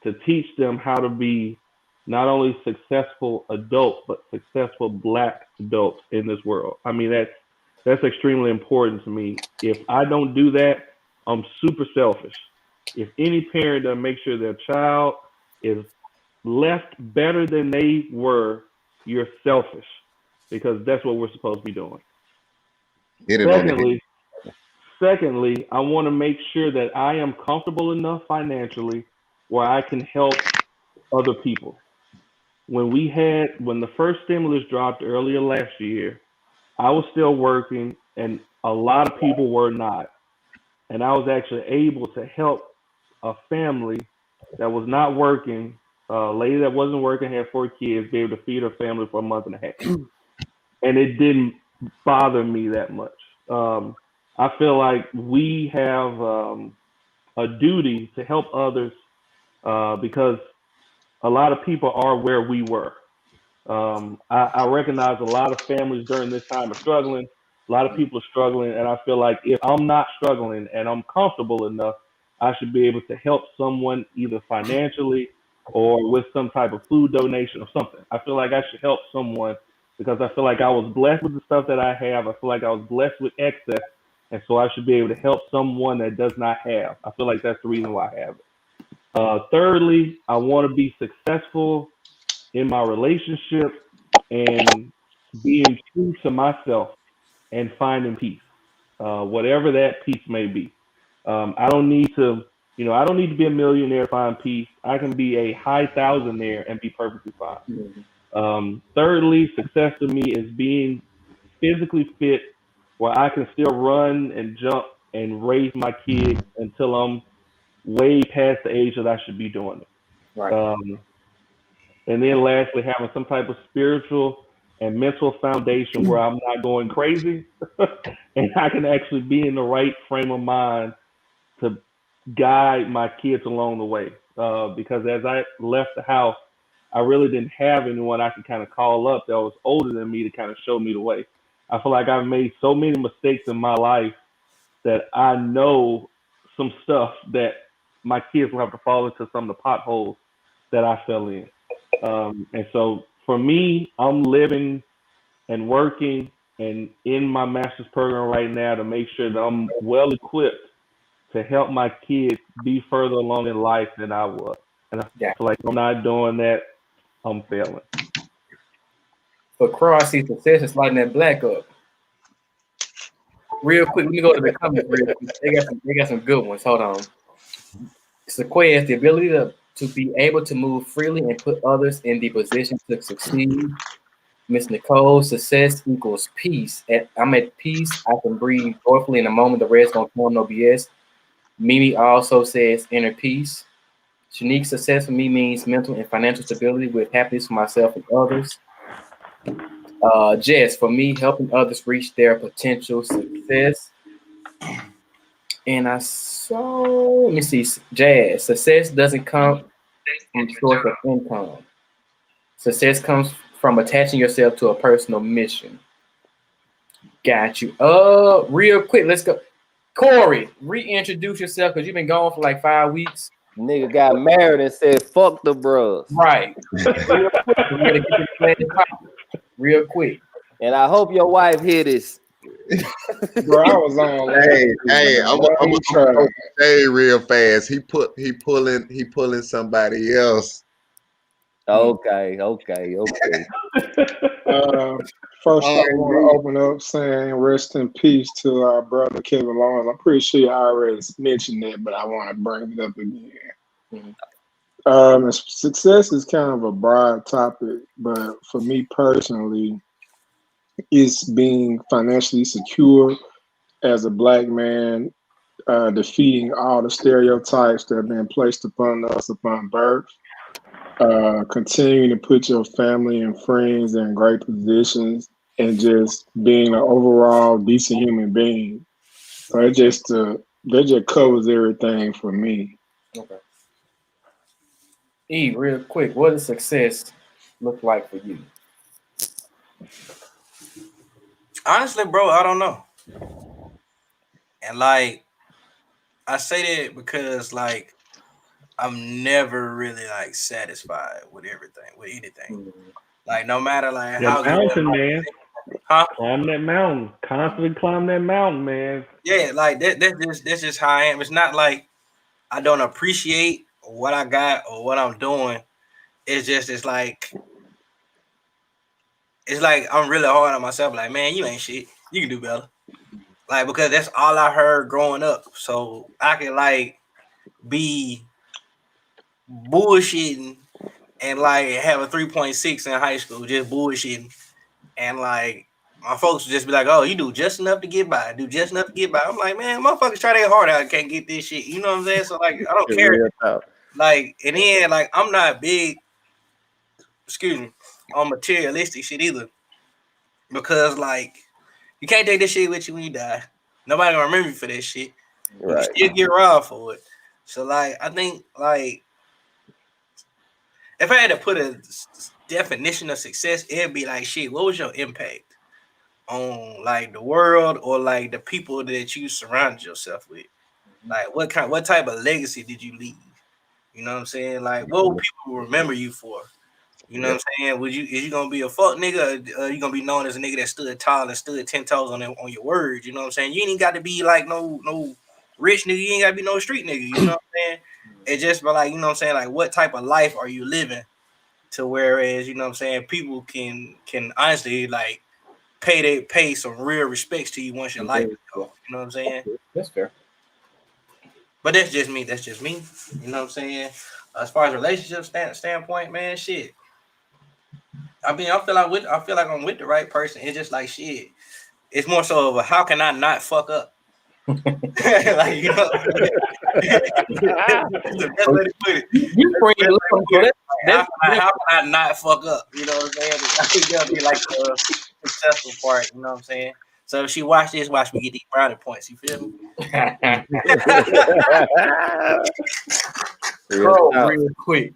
to teach them how to be not only successful adults but successful Black adults in this world. I mean, that's extremely important to me. If I don't do that, I'm super selfish. If any parent doesn't make sure their child is left better than they were, you're selfish, because that's what we're supposed to be doing. Hit it on the head. Secondly, secondly, I want to make sure that I am comfortable enough financially where I can help other people. When the first stimulus dropped earlier last year, I was still working and a lot of people were not. And I was actually able to help a family that was not working, a lady that wasn't working, had 4 kids, be able to feed her family for a month and a half. And it didn't bother me that much. I feel like we have a duty to help others because a lot of people are where we were. I recognize a lot of families during this time are struggling. A lot of people are struggling, and I feel like if I'm not struggling and I'm comfortable enough, I should be able to help someone either financially or with some type of food donation or something. I feel like I should help someone because I feel like I was blessed with the stuff that I have. I feel like I was blessed with excess, and so I should be able to help someone that does not have. I feel like that's the reason why I have it. Thirdly, I want to be successful in my relationship and being true to myself and finding peace, whatever that peace may be. I don't need to, I don't need to be a millionaire to find peace. I can be a high thousandaire and be perfectly fine. Mhm. Thirdly, success to me is being physically fit where I can still run and jump and raise my kids until I'm way past the age that I should be doing it. Right. And then lastly, having some type of spiritual and mental foundation where I'm not going crazy and I can actually be in the right frame of mind to guide my kids along the way. Because as I left the house, I really didn't have anyone I could kind of call up that was older than me to kind of show me the way. I feel like I've made so many mistakes in my life that I know some stuff that my kids will have to fall into some of the potholes that I fell in. And so for me, I'm living and working and in my master's program right now to make sure that I'm well equipped to help my kids be further along in life than I was. And I Yeah. feel like I'm not doing that, I'm failing. For Cross, see success is lighting that black up. Real quick, let me go to the comments real quick. They got some good ones. Hold on. Sequoia has the ability to be able to move freely and put others in the position to succeed. Miss Nicole, success equals peace. I'm at peace. I can breathe joyfully in a moment. The rest don't come, no BS. Mimi also says inner peace. Shanique, success for me means mental and financial stability with happiness for myself and others. Jess, for me, helping others reach their potential success. And I saw, let me see, Jazz, success doesn't come from source of income. Success comes from attaching yourself to a personal mission. Got you. Real quick, let's go. Corey, reintroduce yourself because you've been gone for like 5 weeks. Nigga got married and said, fuck the bros. Right. Real quick, we gotta get this plan popping. Real quick. And I hope your wife hear this. Bro, I was on. Hey, I'm trying to say real fast. He pulling somebody else. Okay. First, I want to open up saying rest in peace to our brother Kevin Lawrence. I'm pretty sure you already mentioned that, but I want to bring it up again. Success is kind of a broad topic, but for me personally, it's being financially secure as a black man, defeating all the stereotypes that have been placed upon us upon birth. Continuing to put your family and friends in great positions and just being an overall decent human being. So that just covers everything for me. Okay. E, real quick, what does success look like for you? Honestly, bro, I don't know. And like, I say that because like I'm never really like satisfied with everything, with anything. Like no matter like That how mountain, good, man. huh? Climb that mountain. Constantly climb that mountain, man. Yeah, like that's just how I am. It's not like I don't appreciate what I got or what I'm doing. It's like I'm really hard on myself. Like, man, you ain't shit. You can do better. Like, because that's all I heard growing up. So I can like be bullshitting and like have a 3.6 in high school, just bullshitting. And like my folks would just be like, oh, you do just enough to get by. Do just enough to get by. I'm like, man, motherfuckers try their hard out and can't get this shit. You know what I'm saying? So like I don't care. Like, and then like I'm not big, excuse me, on materialistic shit either. Because like you can't take this shit with you when you die. Nobody gonna remember you for that shit. Right. You still get robbed for it. So like I think like if I had to put a definition of success, it'd be like shit, what was your impact on like the world or like the people that you surrounded yourself with? Like what type of legacy did you leave? You know what I'm saying? Like what will people remember you for? You know what I'm saying? Is you gonna be a fuck nigga? Or you gonna be known as a nigga that stood tall and stood 10 toes on your words? You know what I'm saying? You ain't got to be like no rich nigga. You ain't gotta be no street nigga. You know what I'm saying? It just be like, you know what I'm saying? Like what type of life are you living? To whereas, you know what I'm saying, people can honestly like pay some real respects to you once your life is gone. You know what I'm saying? That's fair. But that's just me. That's just me. You know what I'm saying? As far as relationship standpoint, man, shit. I mean, I feel like I'm with the right person. It's just like shit. it's more so of a how can I not fuck up? Like, you know, that's the best way to put it. You bring it along, so How can I not fuck up? You know what I'm saying? I think that'll be like the successful part. You know what I'm saying? So if she watch this, watch me get these brownie points. You feel me?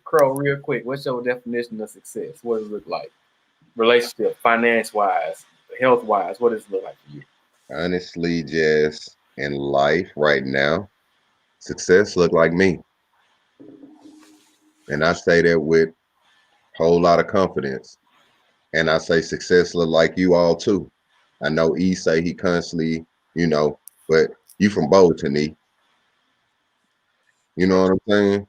Crow, real quick. What's your definition of success? What does it look like? Relationship, finance wise, health wise. What does it look like for you? Honestly, just in life right now, success look like me. And I say that with a whole lot of confidence. And I say success look like you all too. I know E say he constantly, but you from Bolton, E. You know what I'm saying?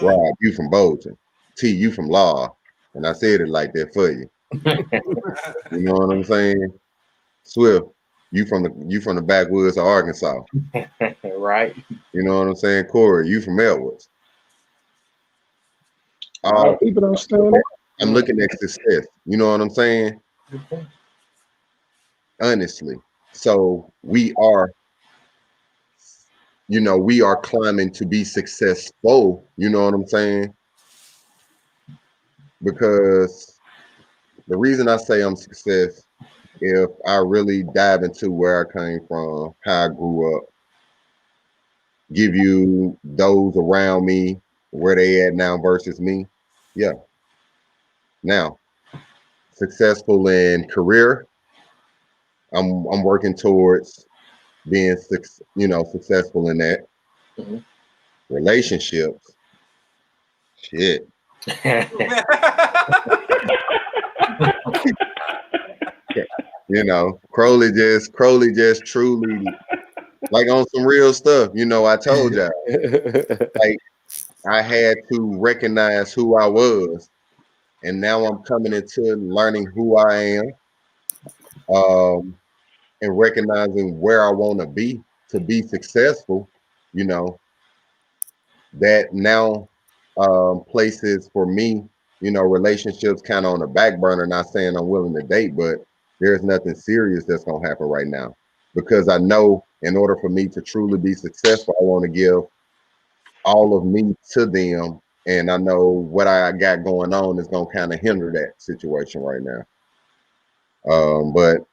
Rob, you from Bolton. T, you from Law. And I said it like that for you. You know what I'm saying? Swift, you from the backwoods of Arkansas. Right. You know what I'm saying? Corey, you from Edwards. A lot of people don't stand up. I'm looking at success. You know what I'm saying? Honestly. So we are climbing to be successful. You know what I'm saying? Because the reason I say I'm success, if I really dive into where I came from, how I grew up, give you those around me, where they at now versus me. Yeah. Now, successful in career, I'm working towards being successful in that. Mhm. Relationships, shit. Crowley just truly like on some real stuff. I told y'all, like I had to recognize who I was, and now I'm coming into learning who I am, and recognizing where I want to be successful. That now places for me, relationships kind of on the back burner. Not saying I'm willing to date, but there's nothing serious that's gonna happen right now, because I know in order for me to truly be successful, I want to give all of me to them, and I know what I got going on is gonna kind of hinder that situation right now. But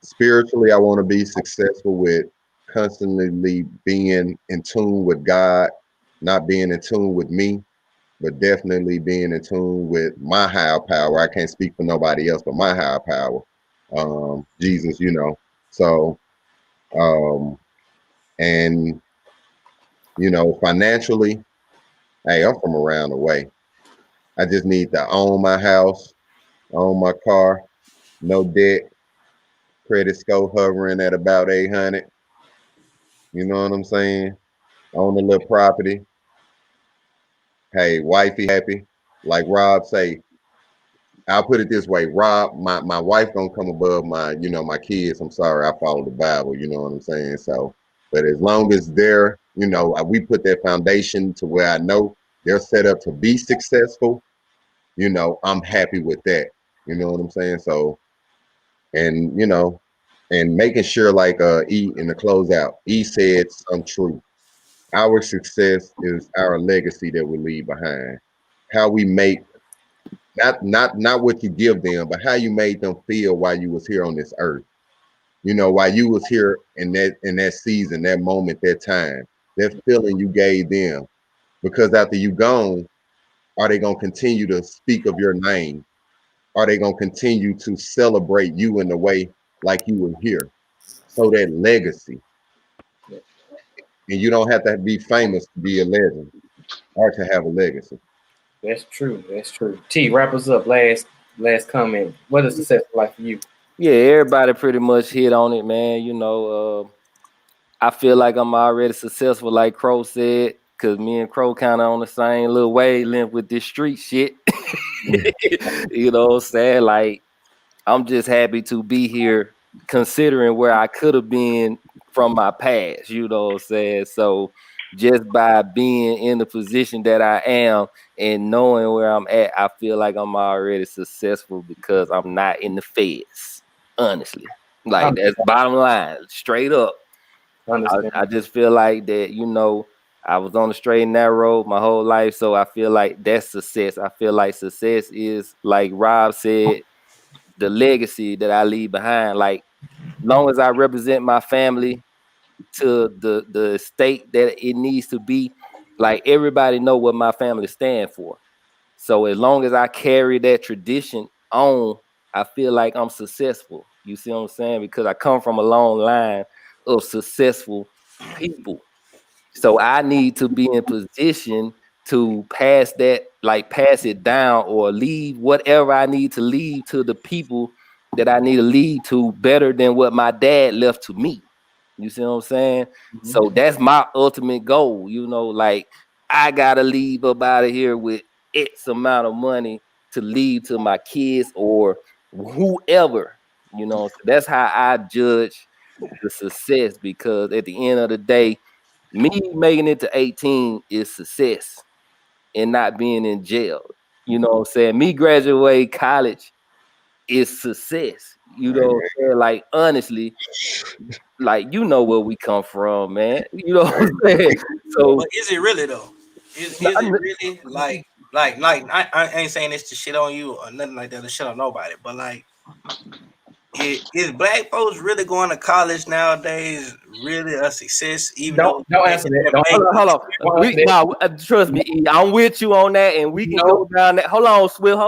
spiritually, I want to be successful with constantly being in tune with God, not being in tune with me, but definitely being in tune with my higher power. I can't speak for nobody else, but my higher power, Jesus. So, and financially, hey, I'm from around the way. I just need to own my house, own my car, no debt, credit score hovering at about 800. You know what I'm saying? Own a little property. Hey, wifey happy. Like Rob say, I'll put it this way, Rob, my wife gonna come above my kids. I'm sorry, I follow the Bible, you know what I'm saying? So, but as long as we put that foundation to where I know they're set up to be successful, I'm happy with that. You know what I'm saying? So, and and making sure like E in the closeout, E said some truth. Our success is our legacy that we leave behind. How we make not what you give them, but how you made them feel while you was here on this earth. While you was here in that season, that moment, that time, that feeling you gave them. Because after you gone, are they gonna continue to speak of your name? Are they gonna continue to celebrate you in the way like you were here? So that legacy. And you don't have to be famous to be a legend or to have a legacy. That's true. That's true. T, wrap us up. Last comment. What is success like for you? Yeah, everybody pretty much hit on it, man. I feel like I'm already successful, like Crow said, because me and Crow kind of on the same little wavelength with this street shit. You know what I'm saying? Like, I'm just happy to be here considering where I could have been from my past, you know what I'm saying? So just by being in the position that I am and knowing where I'm at, I feel like I'm already successful because I'm not in the feds, honestly. Like that's bottom line, straight up. I just feel like that, I was on the straight and narrow my whole life, so I feel like that's success. I feel like success is, like Rob said, the legacy that I leave behind. Like, long as I represent my family to the state that it needs to be, like everybody know what my family stand for. So as long as I carry that tradition on, I feel like I'm successful. You see what I'm saying? Because I come from a long line of successful people. So I need to be in position to pass that, like pass it down or leave whatever I need to leave to the people that I need to lead to better than what my dad left to me. You see what I'm saying? Mm-hmm. So that's my ultimate goal. Like I gotta leave up out of here with X amount of money to leave to my kids or whoever. So that's how I judge the success, because at the end of the day, me making it to 18 is success and not being in jail. You know what I'm saying? Me graduate college is success. You know what I'm saying? Like, honestly, like, where we come from, man. You know what I'm saying? So, but is it really though? Is it really like I ain't saying this to shit on you or nothing like that, to shit on nobody, but like, is black folks really going to college nowadays really a success? Even Don't answer that. Hold on. Trust me, E, I'm with you on that, and we can go down that. Hold on, Swift.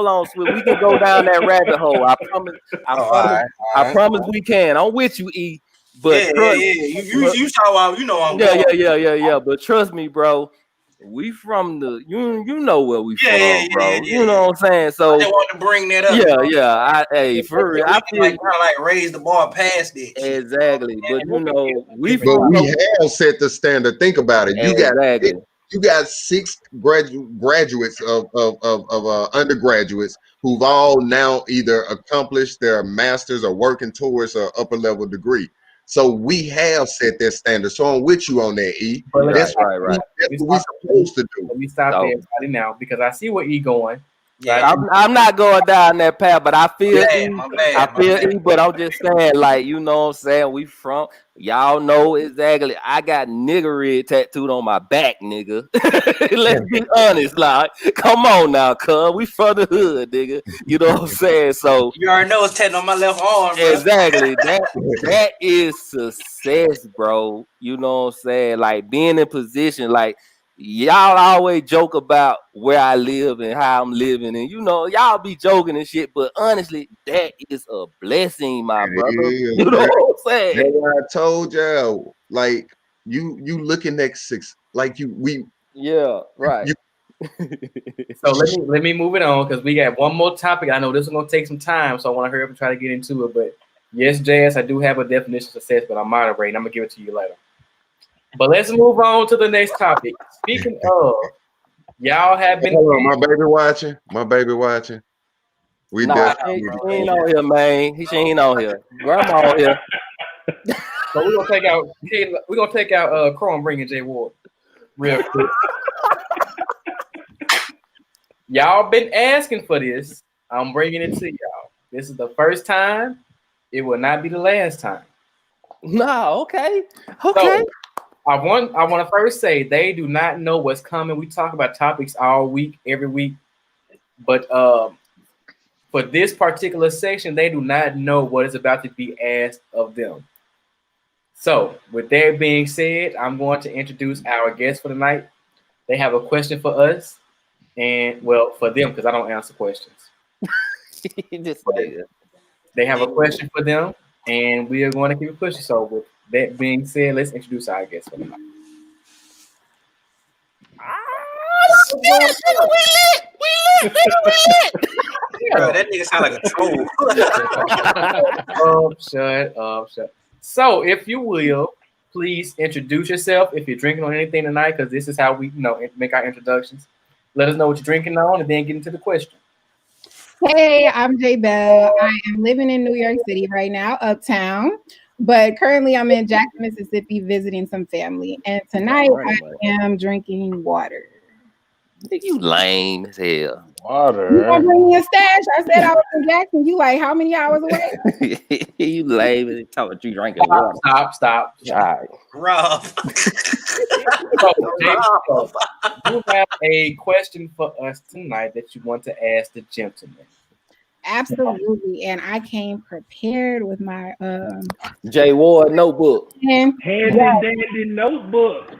We can go down that rabbit hole. I promise. I promise we can. I'm with you, E. But you saw, I'm going. Yeah. But trust me, bro. We from the you know where we from, bro. You know what I'm saying? So I just want to bring that up. Yeah. For real, I feel like raise the bar past it. Exactly, but we have set the standard. Think about it. You got 6 graduates of undergraduates who've all now either accomplished their masters or working towards an upper level degree. So we have set that standard. So I'm with you on that, E. That's what we're supposed to do. Let me stop everybody now, because I see where E going. Yeah, I'm not going down that path, but I feel E, but I'm just saying, like, you know what I'm saying? We from, y'all know exactly. I got niggery tattooed on my back, nigga. Let's be honest, like, come on now, cuz we from the hood, nigga. You know what I'm saying? So you already know it's tattooed on my left arm, bro. Exactly. That is success, bro. You know what I'm saying? Like, being in position, like, y'all always joke about where I live and how I'm living, and y'all be joking and shit, but honestly, that is a blessing, my brother. You know what I'm saying? That's what I told y'all. Like, you looking at 6, like right. So let me move it on, because we got one more topic. I know this is gonna take some time, so I want to hurry up and try to get into it. But yes, JS, I do have a definition of success, but I'm moderating. I'm gonna give it to you later. But let's move on to the next topic. Speaking of, y'all have been. Hold on, my baby watching. We definitely. She ain't on here, man. She ain't on here. Grandma on here. So we're gonna take out Crow and bring in Jay Ward real quick. Y'all been asking for this. I'm bringing it to y'all. This is the first time. It will not be the last time. No, okay. So, I want to first say they do not know what's coming. We talk about topics all week, every week, but for this particular section, they do not know what is about to be asked of them. So, with that being said, I'm going to introduce our guest for tonight. They have a question for us, and for them, because I don't answer questions. They have a question for them, and we are going to keep it pushing. So, with that being said, let's introduce our guest for tonight. We lit. Bro, that nigga sound like a troll. Shut up. So, if you will, please introduce yourself if you're drinking on anything tonight, because this is how we, make our introductions. Let us know what you're drinking on, and then get into the question. Hey, I'm J Bell. I am living in New York City right now, uptown, but currently I'm in Jackson, Mississippi, visiting some family. And tonight I am drinking water. You lame as hell. You gonna Water. bring me a stash? I said I was in Jackson. You like how many hours away? You lame and talk about you drinking water. Stop. All right. Rob. So, Jay, so you have a question for us tonight that you want to ask the gentleman. Absolutely. And I came prepared with my J Ward notebook. and Handy dandy notebook.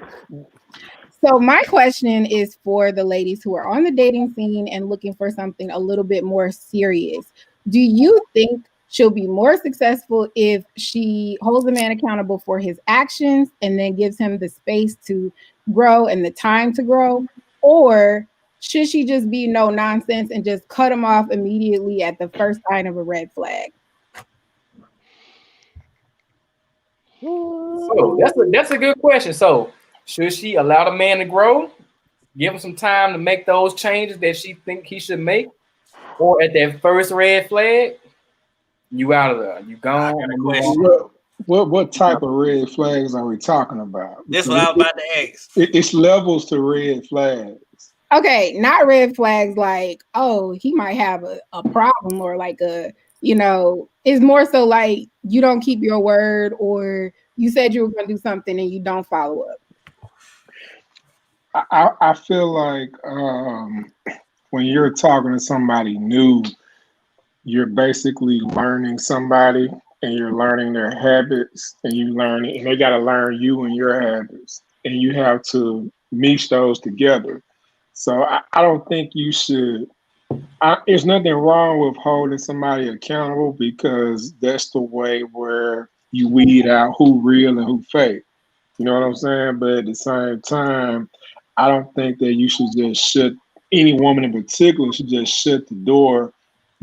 so my question is for the ladies who are on the dating scene and looking for something a little bit more serious. Do you think she'll be more successful if she holds the man accountable for his actions and then gives him the space to grow and the time to grow? Or should she just be no nonsense and just cut him off immediately at the first sign of a red flag? So that's a good question. So should she allow the man to grow, give him some time to make those changes that she think he should make, or at that first red flag, you out of there, you I gone? got a and move question. on? What type of red flags are we talking about? This what I was about to ask. It's levels to red flags. Okay, not red flags like, oh, he might have a problem or like it's more so like you don't keep your word or you said you were going to do something and you don't follow up. I feel like when you're talking to somebody new, you're basically learning somebody and you're learning their habits and and they got to learn you and your habits and you have to mesh those together. So I don't think you should. There's nothing wrong with holding somebody accountable because that's the way where you weed out who real and who fake. You know what I'm saying? But at the same time, I don't think that you should just shut any woman in particular should just shut the door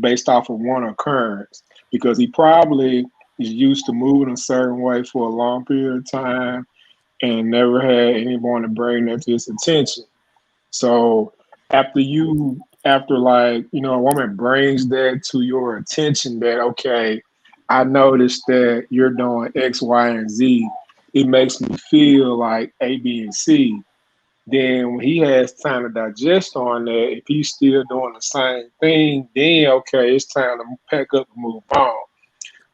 based off of one occurrence because he probably is used to moving a certain way for a long period of time and never had anyone to bring that to his attention. So after like, a woman brings that to your attention that, okay, I noticed that you're doing X, Y, and Z. It makes me feel like A, B, and C. Then when he has time to digest on that, if he's still doing the same thing, then okay, it's time to pack up and move on.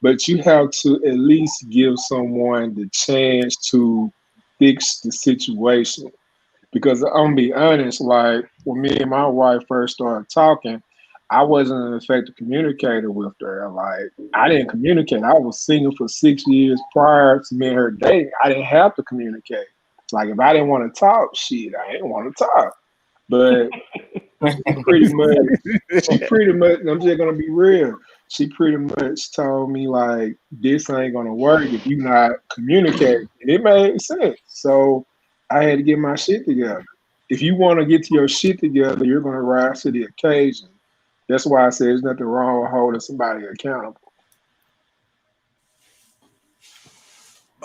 But you have to at least give someone the chance to fix the situation. Because I'm gonna be honest, like when me and my wife first started talking, I wasn't an effective communicator with her. Like I didn't communicate. I was single for 6 years prior to me and her dating. I didn't have to communicate. Like if I didn't want to talk, shit, I didn't want to talk. But she pretty much, I'm just gonna be real. She pretty much told me like this ain't gonna work if you not communicating. And it made sense. So I had to get my shit together. If you want to get to your shit together, you're gonna rise to the occasion. That's why I say there's nothing wrong with holding somebody accountable.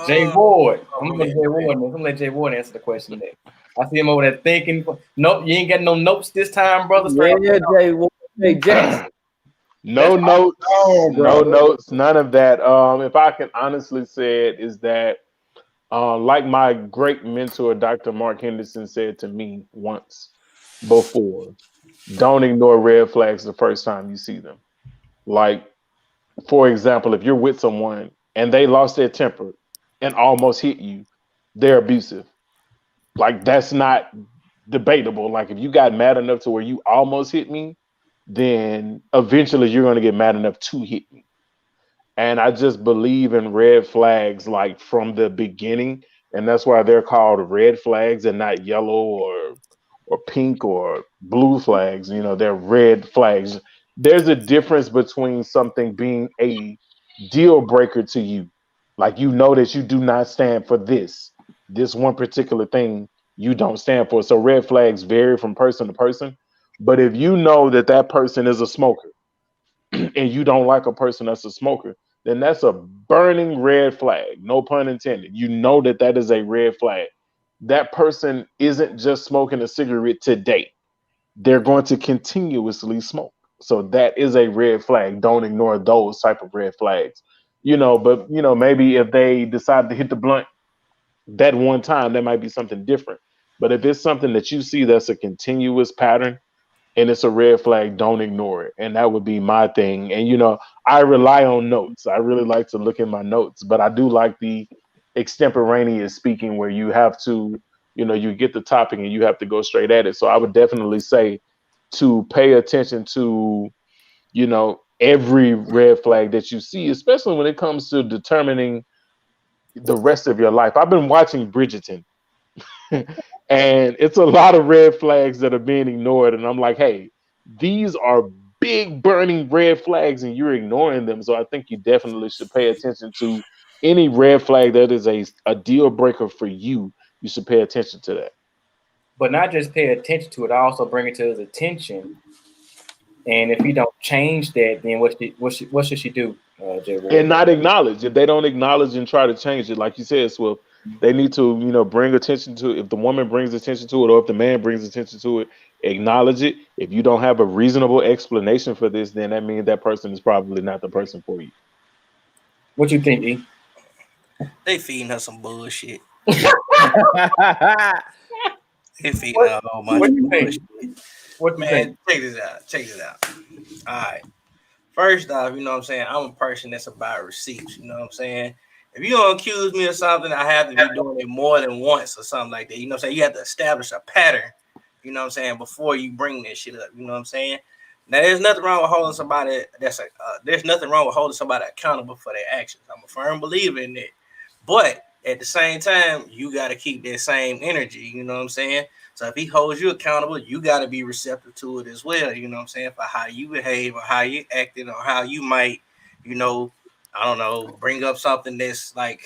Jay Ward. I'm gonna let Jay Ward answer the question there. I see him over there thinking. Nope, you ain't got no notes this time, brother. Yeah, J Ward. Hey, Jackson. No notes, Oh, no bro. notes, none of that. If I can honestly say it, is that like my great mentor, Dr. Mark Henderson, said to me once before, don't ignore red flags the first time you see them. Like, for example, if you're with someone and they lost their temper and almost hit you, they're abusive. Like, that's not debatable. Like, if you got mad enough to where you almost hit me, then eventually you're going to get mad enough to hit me. And I just believe in red flags like from the beginning. And that's why they're called red flags and not yellow or pink or blue flags. You know, they're red flags. There's a difference between something being a deal breaker to you. Like you know that you do not stand for this one particular thing you don't stand for. So red flags vary from person to person. But if you know that that person is a smoker, and you don't like a person that's a smoker, then that's a burning red flag. No pun intended. You know that that is a red flag. That person isn't just smoking a cigarette today. They're going to continuously smoke. So that is a red flag. Don't ignore those type of red flags. But maybe if they decide to hit the blunt that one time, that might be something different. But if it's something that you see that's a continuous pattern and it's a red flag, don't ignore it. And that would be my thing. And I rely on notes. I really like to look at my notes, but I do like the extemporaneous speaking where you have to, you get the topic and you have to go straight at it. So I would definitely say to pay attention to, every red flag that you see, especially when it comes to determining the rest of your life. I've been watching Bridgerton and it's a lot of red flags that are being ignored. And I'm like, hey, these are big burning red flags and you're ignoring them. So I think you definitely should pay attention to any red flag that is a deal breaker for you. You should pay attention to that. But not just pay attention to it, also bring it to his attention. And if you don't change that, then what should she do, Jay Ward? And not acknowledge. If they don't acknowledge and try to change it, like you said, Swift, they need to, bring attention to it. If the woman brings attention to it or if the man brings attention to it, acknowledge it. If you don't have a reasonable explanation for this, then that means that person is probably not the person for you. What you think, E? They feeding her some bullshit. What They feeding her a whole bunch what of you think? bullshit. What you Man, think? check this out. All right. First off, you know what I'm saying? I'm a person that's about receipts. You know what I'm saying? If you're going to accuse me of something, I have to be doing it more than once or something like that. You know what I'm saying? You have to establish a pattern, you know what I'm saying, before you bring that shit up. You know what I'm saying? Now, there's nothing wrong with holding somebody there's nothing wrong with holding somebody accountable for their actions. I'm a firm believer in that. But at the same time, you got to keep that same energy. You know what I'm saying? So if he holds you accountable, you got to be receptive to it as well. You know what I'm saying? For how you behave or how you acted or how you might, I don't know, bring up something that's like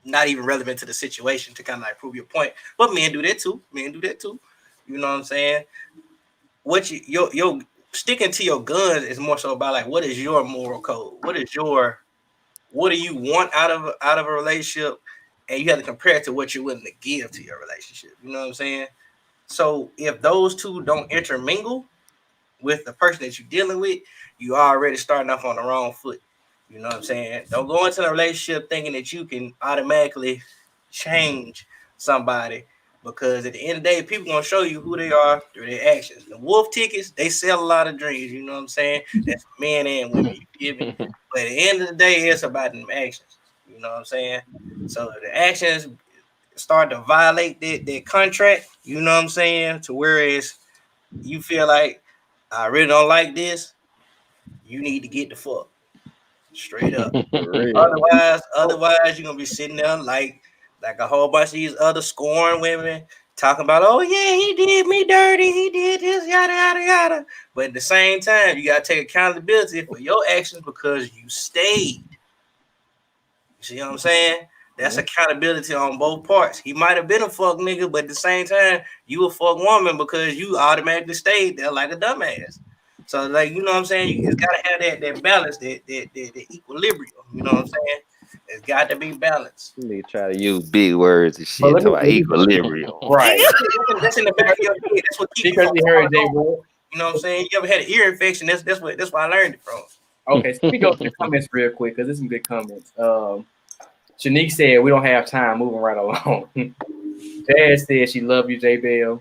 not even relevant to the situation to kind of like prove your point. But men do that too. You know what I'm saying? What your sticking to your guns is more so about like what is your moral code? What do you want out of a relationship? And you have to compare it to what you're willing to give to your relationship. You know what I'm saying? So if those two don't intermingle with the person that you're dealing with, you already starting off on the wrong foot. You know what I'm saying? Don't go into a relationship thinking that you can automatically change somebody, because at the end of the day, people gonna show you who they are through their actions. The wolf tickets, they sell a lot of dreams. You know what I'm saying? That's men and women. You get me? But at the end of the day, it's about them actions. You know what I'm saying? So the actions start to violate that contract, you know what I'm saying? To whereas you feel like I really don't like this, you need to get the fuck straight up. Otherwise, you're gonna be sitting there like a whole bunch of these other scorn women talking about, oh yeah, he did me dirty, he did this, yada yada yada. But at the same time, you gotta take accountability for your actions because you stayed. You see what I'm saying? That's accountability on both parts. He might have been a fuck nigga, but at the same time, you a fuck woman because you automatically stayed there like a dumbass. So, like, you know what I'm saying? It's got to have that balance, that equilibrium. You know what I'm saying? It's got to be balanced. They try to use big words and shit let to me- about equilibrium. Right. That's in the back of your head. That's what keeps Because you heard Jay Ward. You know what I'm saying? You ever had an ear infection? That's where I learned it from. Okay, so let me go to the comments real quick because there's some good comments. Shanique said we don't have time. Moving right along. Jazz said she love you, J Bell.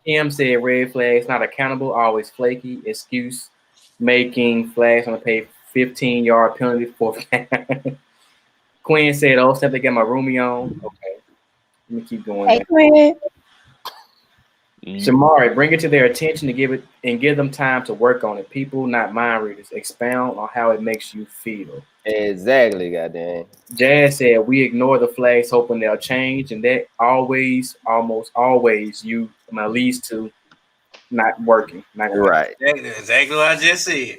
Kim said red flags not accountable, always flaky, excuse making, flags on the pay 15-yard penalty for. Quinn said, "Oh, except they got my roomie on." Okay, let me keep going. Hey, Quinn. Shamari, bring it to their attention to give them time to work on it. People, not mind readers. Expound on how it makes you feel. Exactly, goddamn. Jazz said we ignore the flags, hoping they'll change, and that almost always leads to not working. Right. Exactly what I just said.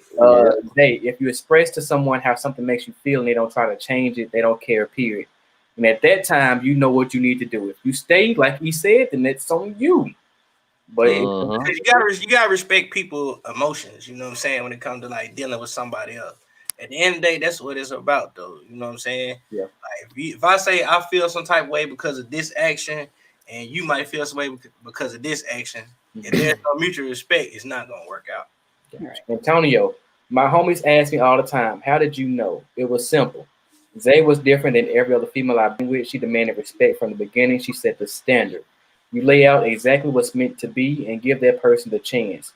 If you express to someone how something makes you feel and they don't try to change it, they don't care, period. And at that time, you know what you need to do. If you stay, like he said, then it's on you. But you gotta respect people's emotions, you know what I'm saying, when it comes to like dealing with somebody else. At the end of the day, that's what it's about, though. You know what I'm saying? Yeah. Like if I say I feel some type of way because of this action, and you might feel some way because of this action, if there's no mutual respect, it's not gonna work out. Right. Antonio, my homies ask me all the time, "How did you know?" It was simple. Zay was different than every other female I've been with. She demanded respect from the beginning. She set the standard. You lay out exactly what's meant to be and give that person the chance.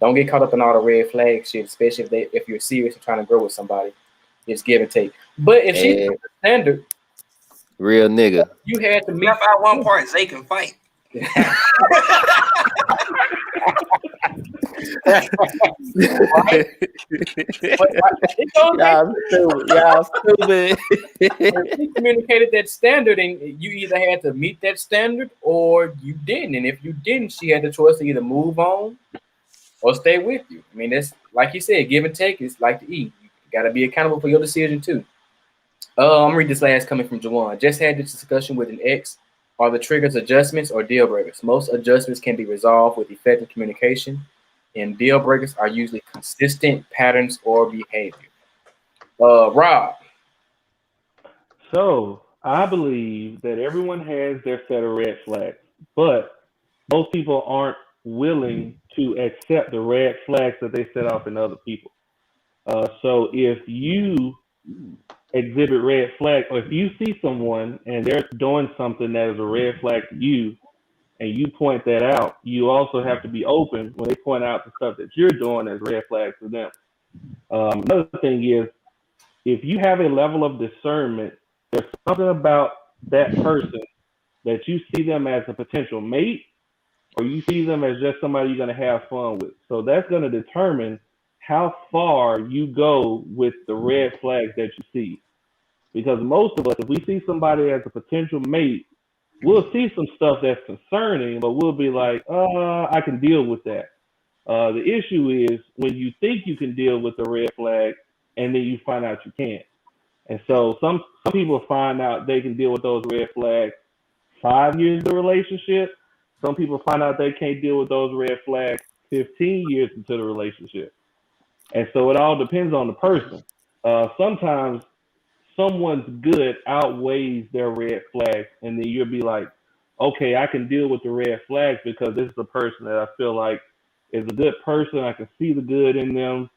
Don't get caught up in all the red flag shit, especially if you're serious and trying to grow with somebody. It's give and take. But if she set the standard, real nigga. you had to meet. Left out one part, Zay can fight. Y'all stupid. She communicated that standard, and you either had to meet that standard or you didn't. And if you didn't, she had the choice to either move on or stay with you. I mean, that's like you said, give and take is like to eat. You got to be accountable for your decision too. I'm gonna read this last coming from Jawan. Just had this discussion with an ex. Are the triggers adjustments or deal breakers? Most adjustments can be resolved with effective communication, and deal breakers are usually consistent patterns or behavior. Rob. So I believe that everyone has their set of red flags, but most people aren't willing to accept the red flags that they set off in other people. So if you exhibit red flag, or if you see someone and they're doing something that is a red flag to you, and you point that out, you also have to be open when they point out the stuff that you're doing as red flags to them. Another thing is, if you have a level of discernment, there's something about that person that you see them as a potential mate, or you see them as just somebody you're going to have fun with. So that's going to determine how far you go with the red flags that you see. Because most of us, if we see somebody as a potential mate, we'll see some stuff that's concerning, but we'll be like, I can deal with that. The issue is when you think you can deal with the red flag and then you find out you can't. And so some people find out they can deal with those red flags 5 years of relationship. Some people find out they can't deal with those red flags 15 years into the relationship. And so it all depends on the person. Sometimes someone's good outweighs their red flags, and then you'll be like, okay, I can deal with the red flags because this is a person that I feel like is a good person. I can see the good in them.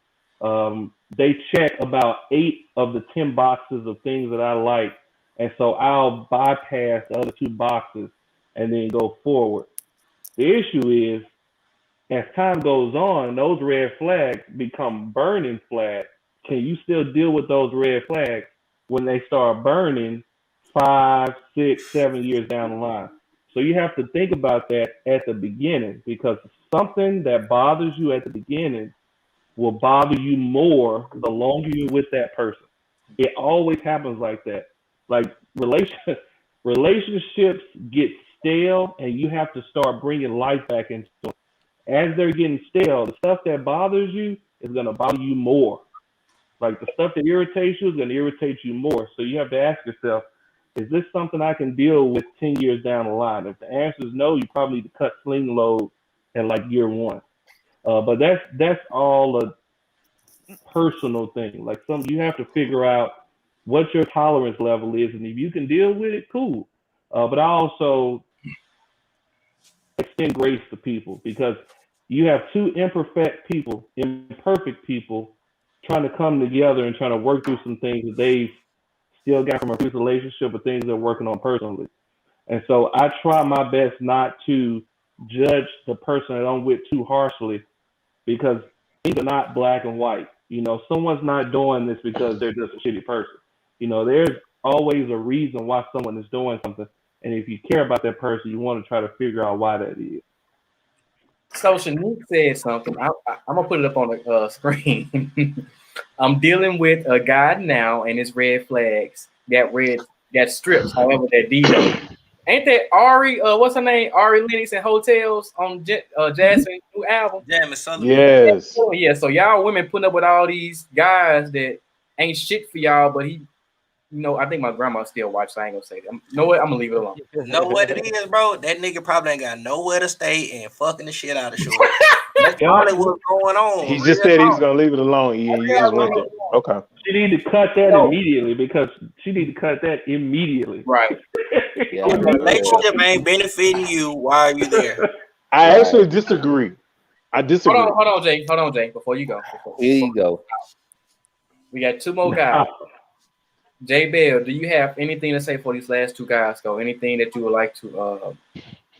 They check about 8 of the 10 boxes of things that I like, and so I'll bypass the other 2 boxes and then go forward. The issue is, as time goes on, those red flags become burning flags. Can you still deal with those red flags when they start burning 5, 6, 7 years down the line? So you have to think about that at the beginning, because something that bothers you at the beginning will bother you more the longer you're with that person. It always happens like that. Like relationships get stale, and you have to start bringing life back into them. As they're getting stale, the stuff that bothers you is going to bother you more. Like the stuff that irritates you is going to irritate you more. So you have to ask yourself, is this something I can deal with 10 years down the line? If the answer is no, you probably need to cut sling load at like year 1. But that's all a personal thing. Like you have to figure out what your tolerance level is, and if you can deal with it, cool. But I also extend grace to people, because you have 2 imperfect people trying to come together and trying to work through some things that they've still got from a previous relationship or things they're working on personally. And so I try my best not to judge the person that I'm with too harshly, because things are not black and white. Someone's not doing this because they're just a shitty person. There's always a reason why someone is doing something. And if you care about that person, you want to try to figure out why that is. So Shanique said something. I'm gonna put it up on the screen. I'm dealing with a guy now, and his red flags got strips. However, that D ain't that Ari? What's her name? Ari Lennox and Hotels on Jasmine's new album. Damn, it's something. Yes. Yeah. So y'all women putting up with all these guys that ain't shit for y'all, but he. I think my grandma still watches. So I ain't gonna say that. You know what? I'm gonna leave it alone. Know what it is, bro? That nigga probably ain't got nowhere to stay and fucking the shit out of short. That's probably what's going on. He just said he was gonna leave it alone, Ian. You just went there. Okay. She need to cut that immediately, because she need to cut that immediately. Right. Yeah, The relationship ain't benefiting you. Why are you there? I actually disagree. I disagree. Hold on, Jake. Before you go. Here you go. We got 2 more guys. J Bell, do you have anything to say for these last two guys? Go. Anything that you would like to,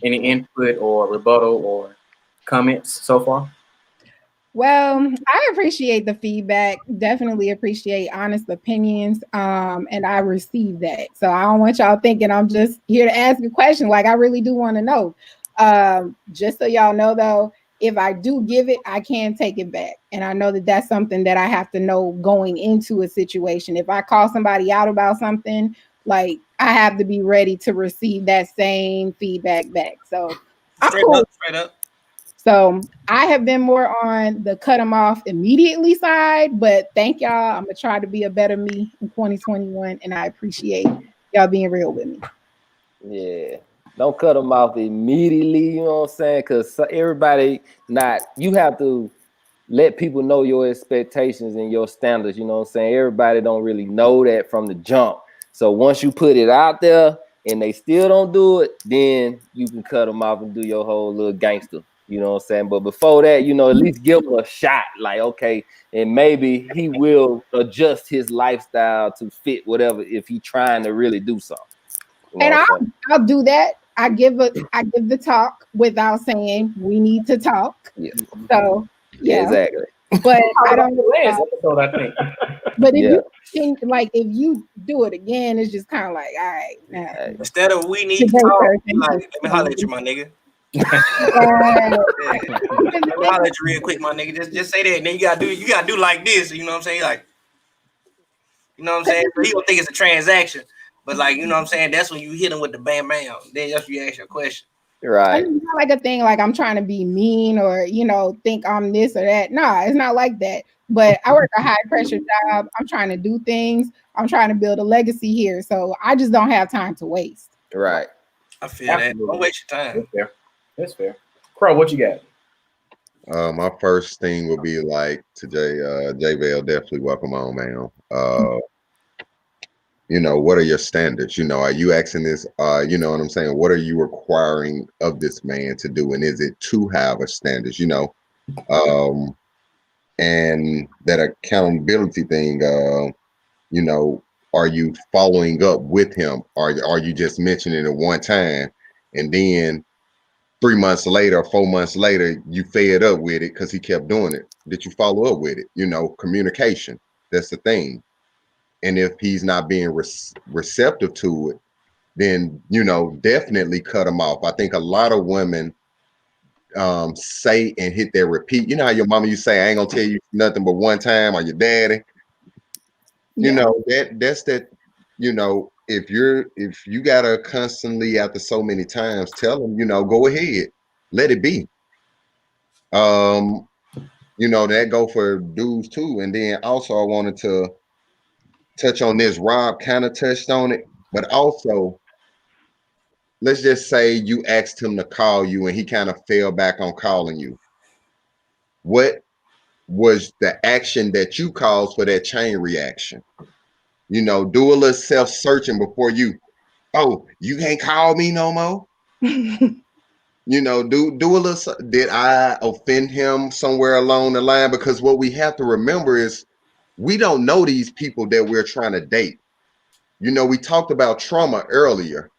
any input or rebuttal or comments so far? Well, I appreciate the feedback. Definitely appreciate honest opinions. And I receive that. So I don't want y'all thinking I'm just here to ask a question. Like I really do want to know. Just so y'all know, though, if I do give it, I can take it back. And I know that that's something that I have to know going into a situation. If I call somebody out about something, like I have to be ready to receive that same feedback back. So I'm Straight cool. up, straight up. So I have been more on the cut them off immediately side, but thank y'all. I'm gonna try to be a better me in 2021, and I appreciate y'all being real with me. Yeah. Don't cut them off immediately, you know what I'm saying? Because everybody you have to let people know your expectations and your standards, you know what I'm saying? Everybody don't really know that from the jump. So once you put it out there and they still don't do it, then you can cut them off and do your whole little gangster, you know what I'm saying? But before that, you know, at least give them a shot. Like, okay, and maybe he will adjust his lifestyle to fit whatever if he trying to really do something. You know And what I'll I'm saying? I'll do that. I give the talk without saying we need to talk. Yeah, So yeah, exactly. but Talked I about don't. the last episode, I think. But if Yeah. you can, like, if you do it again, it's just kind of like, all right, nah. Hey. Instead of we need to Today, talk, sir, be thank like, you. let me holler at you, my nigga. Yeah. Yeah. Let me holler at you real quick, my nigga. Just say that, and then you gotta do like this. You know what I'm saying? Like, you know what I'm saying? So he gonna think it's a transaction, but like, you know what I'm saying? That's when you hit him with the bam bam. Then that's when you ask your question. Right. And it's not like a thing like I'm trying to be mean or think I'm this or that. Nah, it's not like that. But I work a high pressure job. I'm trying to do things. I'm trying to build a legacy here. So I just don't have time to waste. Right. I feel that. Don't Absolutely. waste your time. That's fair. That's fair. Crow, what you got? My first thing would be like to J Bell, definitely welcome on, man. What are your standards? Are you asking this? You know what I'm saying? What are you requiring of this man to do? And is it to have a standards? Um, and that accountability thing. You know, are you following up with him? Are you just mentioning it one time, and then 3 months later, 4 months later, you fed up with it because he kept doing it? Did you follow up with it? Communication. That's the thing. And if he's not being receptive to it, then definitely cut him off. I think a lot of women say and hit their repeat. You know how your mama you say, I ain't gonna tell you nothing but one time, or your daddy. Yeah. That's that. If you gotta constantly after so many times tell them, go ahead, let it be. That go for dudes too. And then also I wanted to touch on this. Rob kind of touched on it, but also let's just say you asked him to call you and he kind of fell back on calling you. What was the action that you caused for that chain reaction? Do a little self-searching before you can't call me no more. Do a little. Did I offend him somewhere along the line? Because what we have to remember is we don't know these people that we're trying to date. We talked about trauma earlier.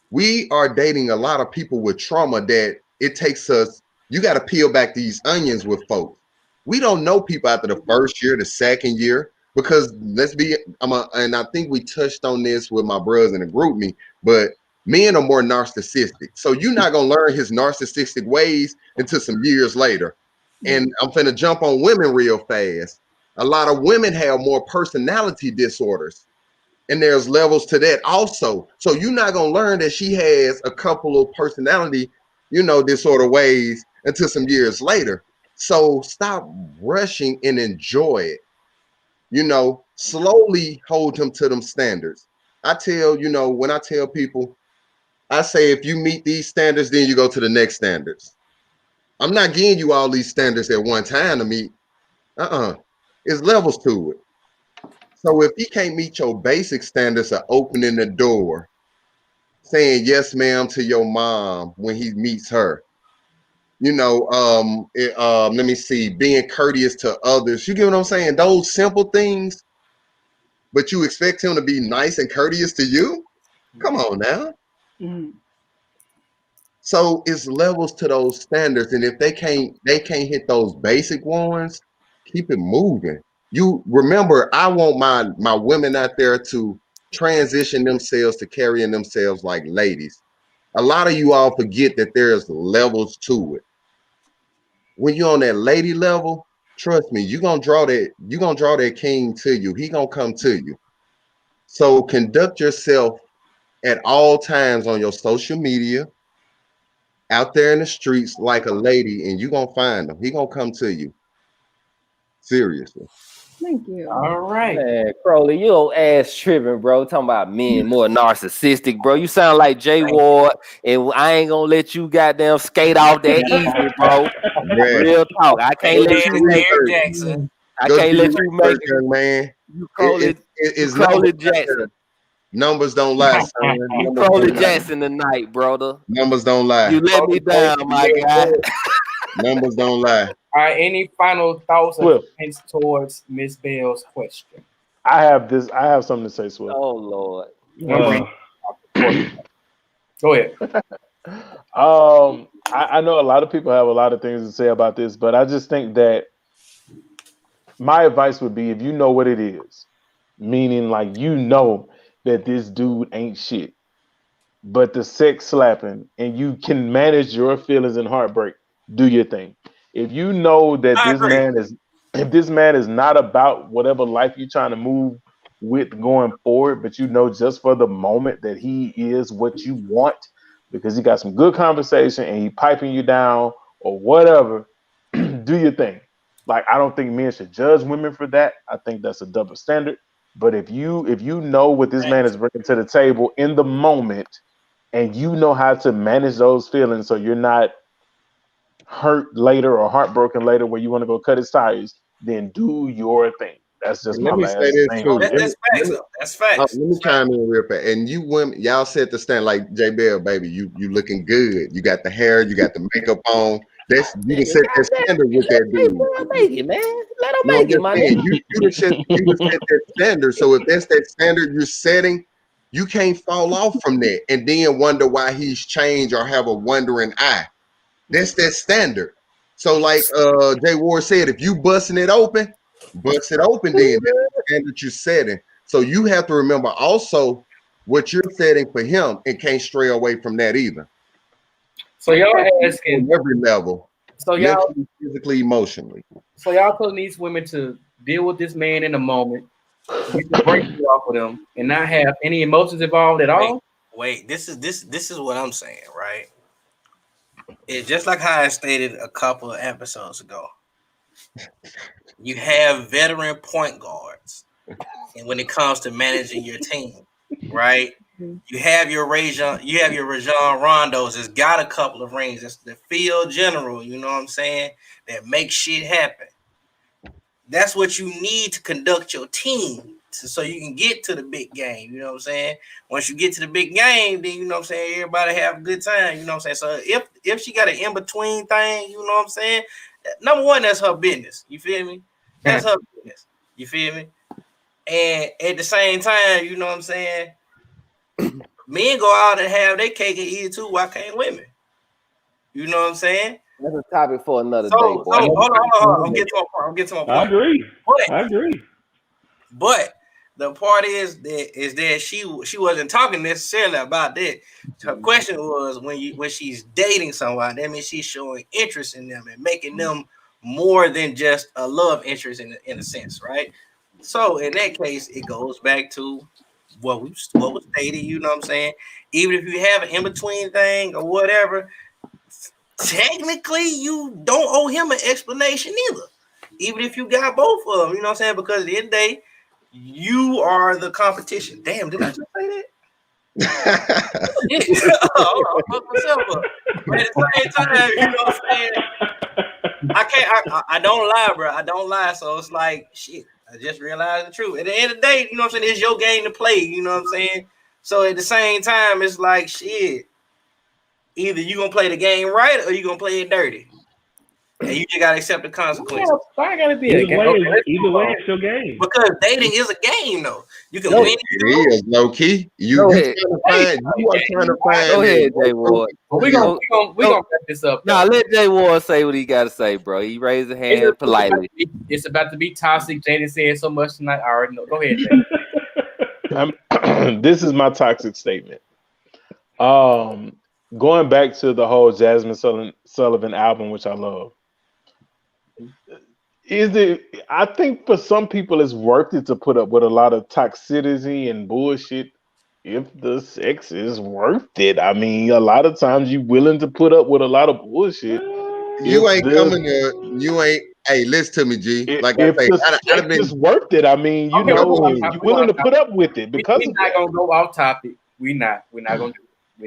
We are dating a lot of people with trauma that it takes us, you got to peel back these onions with folks. We don't know people after the first year, the second year, because and I think we touched on this with my brothers in the group me, but men are more narcissistic. So you're not going to learn his narcissistic ways until some years later. And I'm finna jump on women real fast. A lot of women have more personality disorders, and there's levels to that also. So you're not going to learn that she has a couple of personality, disorder ways until some years later. So stop rushing and enjoy it. Slowly hold him to them standards. I tell, when I tell people, I say, if you meet these standards, then you go to the next standards. I'm not giving you all these standards at one time to meet. It's levels to it. So if he can't meet your basic standards of opening the door, saying yes, ma'am, to your mom when he meets her, let me see, being courteous to others. You get what I'm saying? Those simple things, but you expect him to be nice and courteous to you? Come on now. Mhm. So it's levels to those standards, and if they can't hit those basic ones, keep it moving. You remember, I want my women out there to transition themselves to carrying themselves like ladies. A lot of you all forget that there's levels to it. When you're on that lady level, trust me, you're gonna draw that king to you. He gonna come to you. So conduct yourself at all times on your social media, out there in the streets like a lady, and you're gonna find him. He gonna come to you. Seriously. Thank you. All right. Man, Crowley, you old ass tripping, bro. Talking about men more narcissistic, bro. You sound like Jay Ward, and I ain't gonna let you goddamn skate off that easy, bro. Bruh, Real talk. I go can't do let Man, you your make Eric research. Jackson. I Go do can't your let you make research, young man. you It, You it's Crowley numbers out Jackson. there. Numbers don't lie, son. You Numbers Crowley don't lie. Jackson tonight, brother. Numbers don't lie. You let me down, my guy. Numbers don't lie. All right. Any final thoughts or Swift. comments towards Miss Bell's question? I have something to say, Swift. Oh Lord. I'm bringing Go ahead. I know a lot of people have a lot of things to say about this, but I just think that my advice would be if you know what it is, meaning like you know that this dude ain't shit, but the sex slapping and you can manage your feelings and heartbreak, do your thing. If you know that I agree. if this man is not about whatever life you're trying to move with going forward, but you know just for the moment that he is what you want because he got some good conversation and he piping you down or whatever, do your thing. Like I don't think men should judge women for that. I think that's a double standard. But if you know what this man is bringing to the table in the moment, and you know how to manage those feelings so you're not hurt later or heartbroken later where you want to go cut his tires, then do your thing. That's just And my let me say last this thing too. on That, it. that's facts, though. That's facts. Let me chime in real fast. And you women, y'all set the stand like J Bell, baby. You looking good. You got the hair. You got the makeup on. You can set that standard with that dude. Make it, man. Let him No, I'm make it, just my saying, nigga. you can set that standard. So if that's that standard you're setting, you can't fall off from that and then wonder why he's changed or have a wondering eye. That's that standard. So like Jay Ward said, if you busting it open, bust it open then. That's the standard you're setting. So you have to remember also what you're setting for him and can't stray away from that either. So y'all On asking. every level, So y'all. mentally, physically, emotionally. So y'all telling these women to deal with this man in the moment, get the breakthrough off of them, and not have any emotions involved at Wait, all. wait. This is what I'm saying, right? It's just like how I stated a couple of episodes ago. You have veteran point guards, and when it comes to managing your team, right? You have your Rajon Rondos that's got a couple of rings. That's the field general, you know what I'm saying? That makes shit happen. That's what you need to conduct your team so you can get to the big game. You know what I'm saying? Once you get to the big game, then you know what I'm saying, everybody have a good time. You know what I'm saying? So if she got an in-between thing, you know what I'm saying? Number one, that's her business. You feel me? That's her business. You feel me? And at the same time, you know what I'm saying? Men go out and have their cake and eat it too. Why can't women? You know what I'm saying? That's a topic for another day, So boy. hold on. I'm getting to my point. I agree. But I agree. But the part is that she wasn't talking necessarily about that. Her question was when she's dating someone, that means she's showing interest in them and making them more than just a love interest in a sense, right? So in that case, it goes back to what was stated. You know what I'm saying? Even if you have an in between thing or whatever, technically you don't owe him an explanation either. Even if you got both of them, you know what I'm saying? Because at the end of the day, you are the competition. Damn, did I just say that? I fucked myself up. But at the same time, you know what I'm saying? I don't lie, bro. I don't lie. So it's like, shit, I just realized the truth. At the end of the day, you know what I'm saying? It's your game to play, you know what I'm saying? So at the same time, it's like, shit, either you gonna play the game right or you gonna play it dirty. and you just gotta accept the consequences. Why gotta be a Either game? way, Okay, it's your game. Because dating is a game, though. You can Go win. It is low key. Go You ahead. trying to find. You are trying to find. Go ahead, that- Jay Ward. Well, we gonna wrap this up. Nah, let Jay Ward say what he got to say, bro. He raised his hand politely. It's about to be toxic. Jaden said so much tonight. I already know. Go ahead, Jay. This is my toxic statement. Going back to the whole Jasmine Sullivan album, which I love. I think for some people it's worth it to put up with a lot of toxicity and bullshit if the sex is worth it. I mean, a lot of times you willing to put up with a lot of bullshit. You ain't coming to. You ain't. Hey, listen to me, G. Like If I say, the I'd sex have been. is worth it, I mean, you know, you're willing to put up with it because we're not gonna go off topic. We're not gonna do it.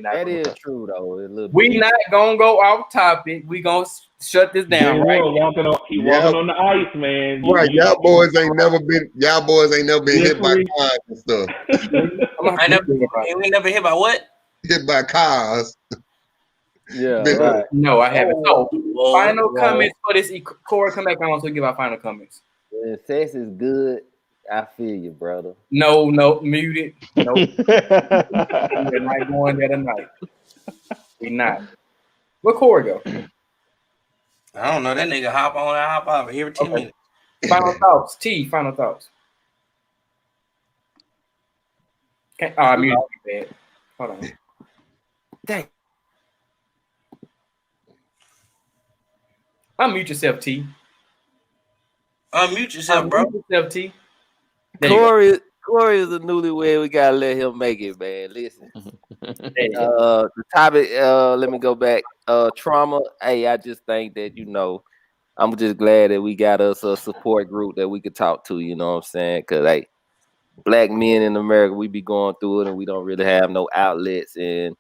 That is true though. We not gonna go off topic. We gonna shut this down, right? Walking on the ice, man. Right, y'all boys ain't never been hit by cars and stuff. We never hit by what? Hit by cars. Yeah, right. No, I haven't. So, final comments for this. Corey, come back on so we give our final comments. When sex is good, I feel you, brother. No, mute it. No, we're not going there tonight. We're not. Where Corey go? I don't know. That nigga hop on and hop off every 10 minutes. Final thoughts. Final thoughts. Okay. Oh, I muted you, bad. Hold on. Dang. Unmute yourself, T. Unmute yourself, bro. Unmute yourself, T. Corey is a newlywed. We gotta let him make it, man. Listen. The topic, let me go back. Trauma. Hey, I just think that, I'm just glad that we got us a support group that we could talk to, you know what I'm saying? Because, hey, black men in America, we be going through it and we don't really have no outlets. And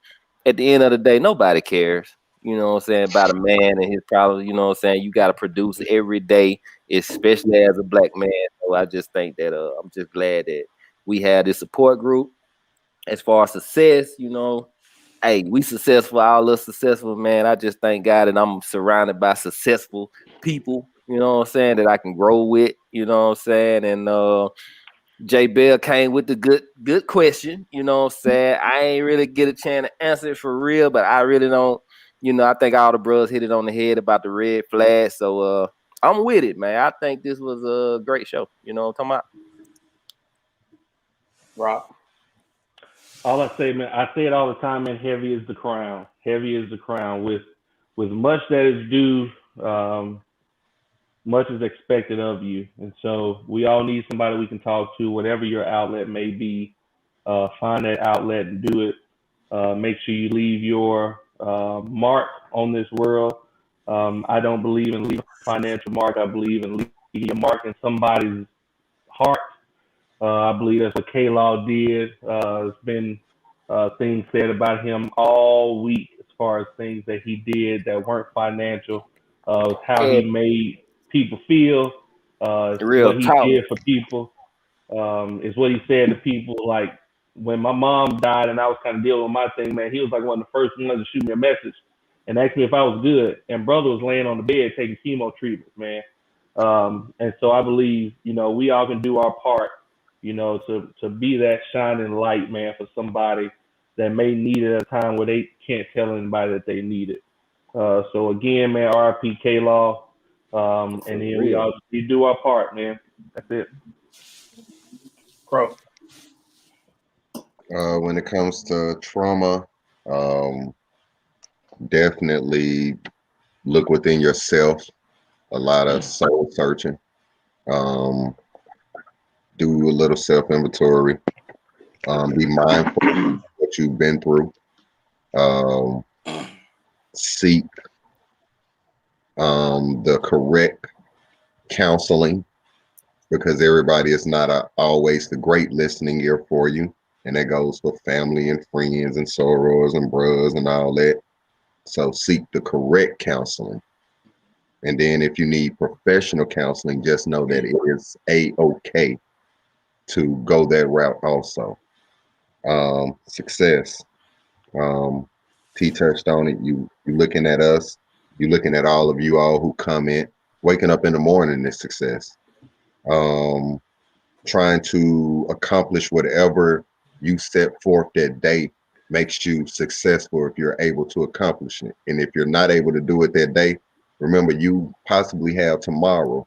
at the end of the day, nobody cares, you know what I'm saying, about a man and his problems, you know what I'm saying? You got to produce every day, especially as a black man. So I just think that I'm just glad that we have this support group. As far as success, hey, we successful, all us successful, man. I just thank God that I'm surrounded by successful people, you know what I'm saying, that I can grow with, you know what I'm saying? And J Bell came with the good question, you know what I'm saying? I ain't really get a chance to answer it for real, but I really don't, I think all the brothers hit it on the head about the red flag. So I'm with it, man. I think this was a great show. You know what I'm talking about? Rob. All I say, man, I say it all the time, man, heavy is the crown. Heavy is the crown. With much that is due, much is expected of you. And so we all need somebody we can talk to, whatever your outlet may be. Find that outlet and do it. Make sure you leave your mark on this world. I don't believe in leaving a financial mark. I believe in leaving a mark in somebody's heart. I believe that's what K-Law did. There's been things said about him all week as far as things that he did that weren't financial, how he made people feel, what he did for people, is what he said to people. Like when my mom died and I was kind of dealing with my thing, man, he was like one of the first ones to shoot me a message and ask me if I was good. And brother was laying on the bed taking chemo treatments, man. And so I believe, we all can do our part, to be that shining light, man, for somebody that may need it at a time where they can't tell anybody that they need it. So again, man, RIP K-Law. And then we do our part, man. That's it. Crow. When it comes to trauma, definitely look within yourself. A lot of soul searching. Do a little self inventory. Be mindful of what you've been through. Seek the correct counseling, because everybody is not always the great listening ear for you. And that goes for family and friends and sorors and bros and all that. So seek the correct counseling. And then if you need professional counseling, just know that it is A-OK to go that route also. Success. T touched on it. You looking at us. You're looking at all of you all who comment. Waking up in the morning is success. Trying to accomplish whatever you set forth that day makes you successful if you're able to accomplish it. And if you're not able to do it that day, remember you possibly have tomorrow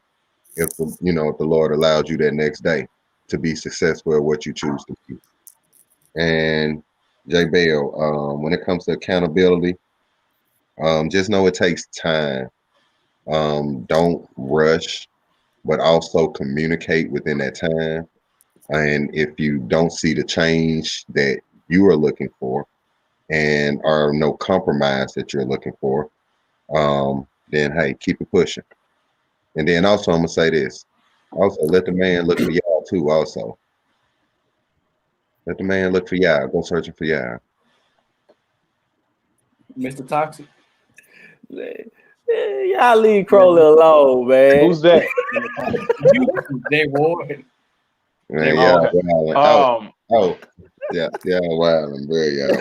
if the if the Lord allows you that next day to be successful at what you choose to be. And J Bell, when it comes to accountability, just know it takes time. Don't rush, but also communicate within that time. And if you don't see the change that you are looking for and are no compromise that you're looking for, then hey, keep it pushing. And then also I'm gonna say this. Also let the man look for y'all too, also. Let the man look for y'all. Go searching for y'all. Mr. Toxic. Y'all leave Crowley alone, man. Who's that? They Ward. Man, Oh, y'all okay. wildin'. Yeah, wildin', bro, y'all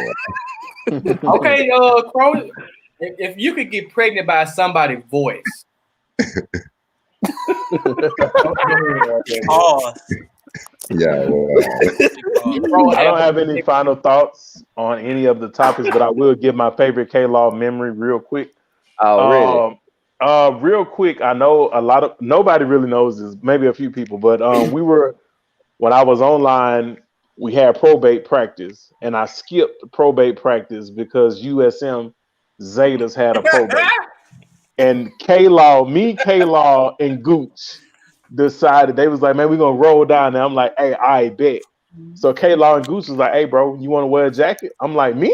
wildin'. Okay, Crowley, if you could get pregnant by somebody's voice. Oh, Yeah, I don't have any final thoughts on any of the topics, but I will give my favorite K-Law memory real quick. Already. Real quick, I know nobody really knows this, maybe a few people, but when I was online, we had probate practice, and I skipped probate practice because USM Zetas had a probate. And K-Law, and Gooch decided, they was like, man, we're gonna roll down there. I'm like, hey, I bet. So K-Law and Gooch was like, hey, bro, you want to wear a jacket? I'm like, me?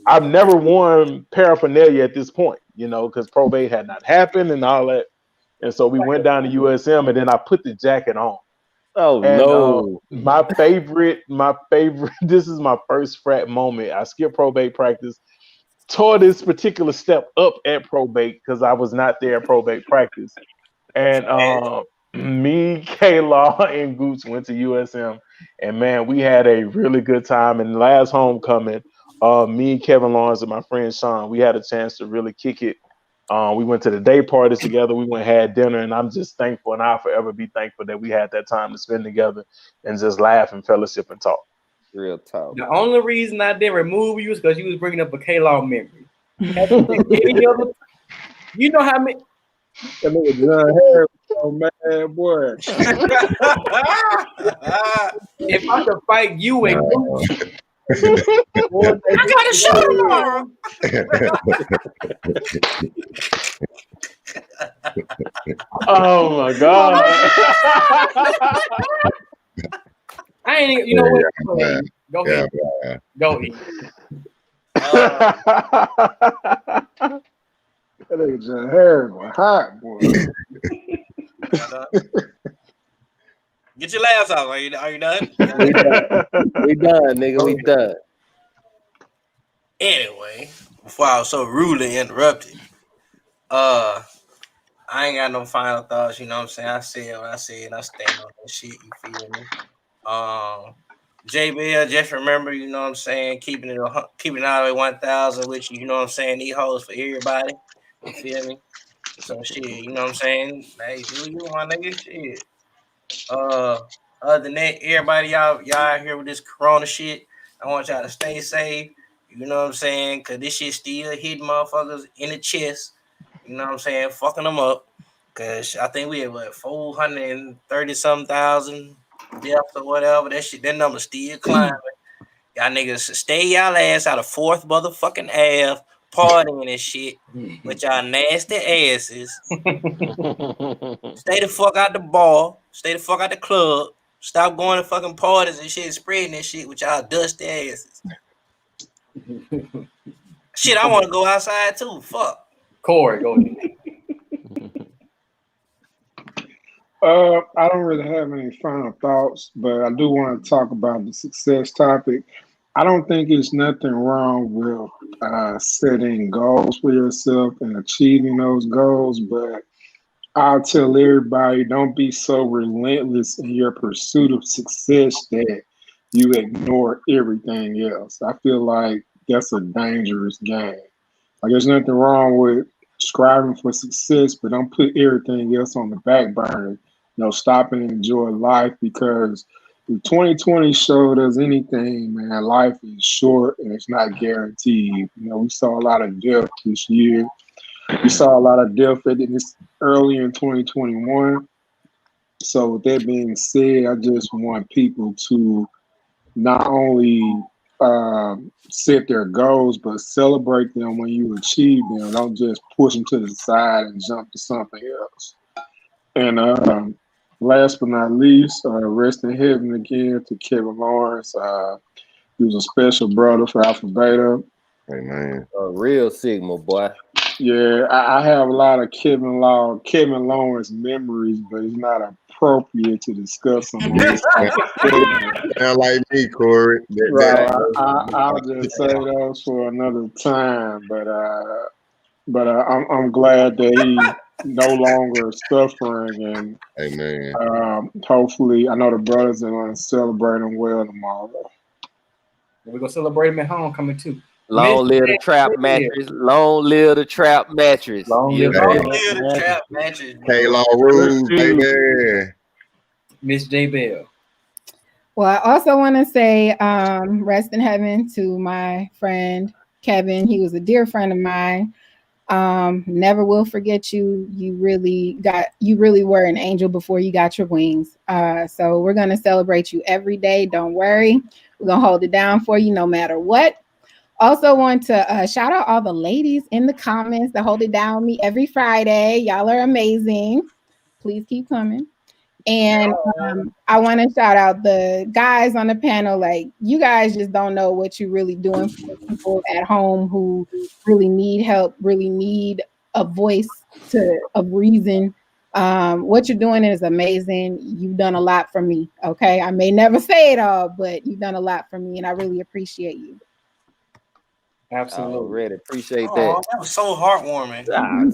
I've never worn paraphernalia at this point, because probate had not happened and all that. And so we went down to USM, and then I put the jacket on. Oh And no. my favorite, this is my first frat moment. I skipped probate practice, tore this particular step up at probate because I was not there at probate practice. And me, K-Law, and Gooch went to USM, and man, we had a really good time. And last homecoming, me, Kevin Lawrence, and my friend Sean, we had a chance to really kick it. We went to the day parties together. We went and had dinner, and I'm just thankful, and I'll forever be thankful that we had that time to spend together and just laugh and fellowship and talk. Real talk. The only reason I didn't remove you is because you was bringing up a K-Law memory. You know how many? That nigga John Harris, oh man, boy. If I could fight you and Gooch, I got a show tomorrow. Oh my god! I ain't even, you know what? Go ahead. Go eat. That nigga John Harris was hot, boy. Get your laughs out. Are you done? We done, nigga. We done. Anyway, before I was so rudely interrupted, I ain't got no final thoughts. You know what I'm saying? I said what I said. I stand on that shit. You feel me? JBL, just remember, you know what I'm saying, keeping it all the way 1,000 with you. You know what I'm saying? These hoes for everybody. You feel me? So shit, you know what I'm saying? Hey, do you, my nigga? Shit. Other than that, everybody y'all out here with this corona shit, I want y'all to stay safe. You know what I'm saying? Cause this shit still hitting motherfuckers in the chest. You know what I'm saying? Fucking them up. Cause I think we had 430 some thousand deaths or whatever. That number still climbing. Y'all niggas stay y'all ass out of 4th motherfucking Ave, partying and shit with y'all nasty asses. Stay the fuck out the bar. Stay the fuck out the club. Stop going to fucking parties and shit, spreading that shit with y'all dusty asses. Shit, I want to go outside too. Fuck. Corey, go ahead. I don't really have any final thoughts, but I do want to talk about the success topic. I don't think there's nothing wrong with setting goals for yourself and achieving those goals, but I'll tell everybody, don't be so relentless in your pursuit of success that you ignore everything else. I feel like that's a dangerous game. Like, there's nothing wrong with striving for success, but don't put everything else on the back burner. Stop and enjoy life, because if 2020 showed us anything, man, life is short and it's not guaranteed. We saw a lot of death this year. We saw a lot of death early in 2021. So with that being said, I just want people to not only set their goals, but celebrate them when you achieve them. Don't just push them to the side and jump to something else. And last but not least, rest in heaven again to Kevin Lawrence. He was a special brother for Alpha Beta. Hey, man. A real Sigma boy. Yeah, I have a lot of Kevin Lawrence memories, but it's not appropriate to discuss them. Sound like me, Corey. I'll just say those for another time. But I'm glad that he's no longer suffering, and Amen. hopefully, I know the brothers are going to celebrate him well tomorrow. We're gonna celebrate him at homecoming too. Long live the trap mattress. Long live the trap mattress. Long live the trap mattress. K-Law rules, baby. Miss J Bell. Well, I also want to say rest in heaven to my friend Kevin. He was a dear friend of mine. Never will forget you. You really were an angel before you got your wings. So we're gonna celebrate you every day. Don't worry. We're gonna hold it down for you no matter what. Also want to shout out all the ladies in the comments that hold it down with me every Friday. Y'all are amazing. Please keep coming. And I want to shout out the guys on the panel. Like, you guys just don't know what you're really doing for people at home who really need help, really need a voice of reason. What you're doing is amazing. You've done a lot for me. Okay. I may never say it all, but you've done a lot for me, and I really appreciate you. Absolutely. Already appreciate that. That was so heartwarming.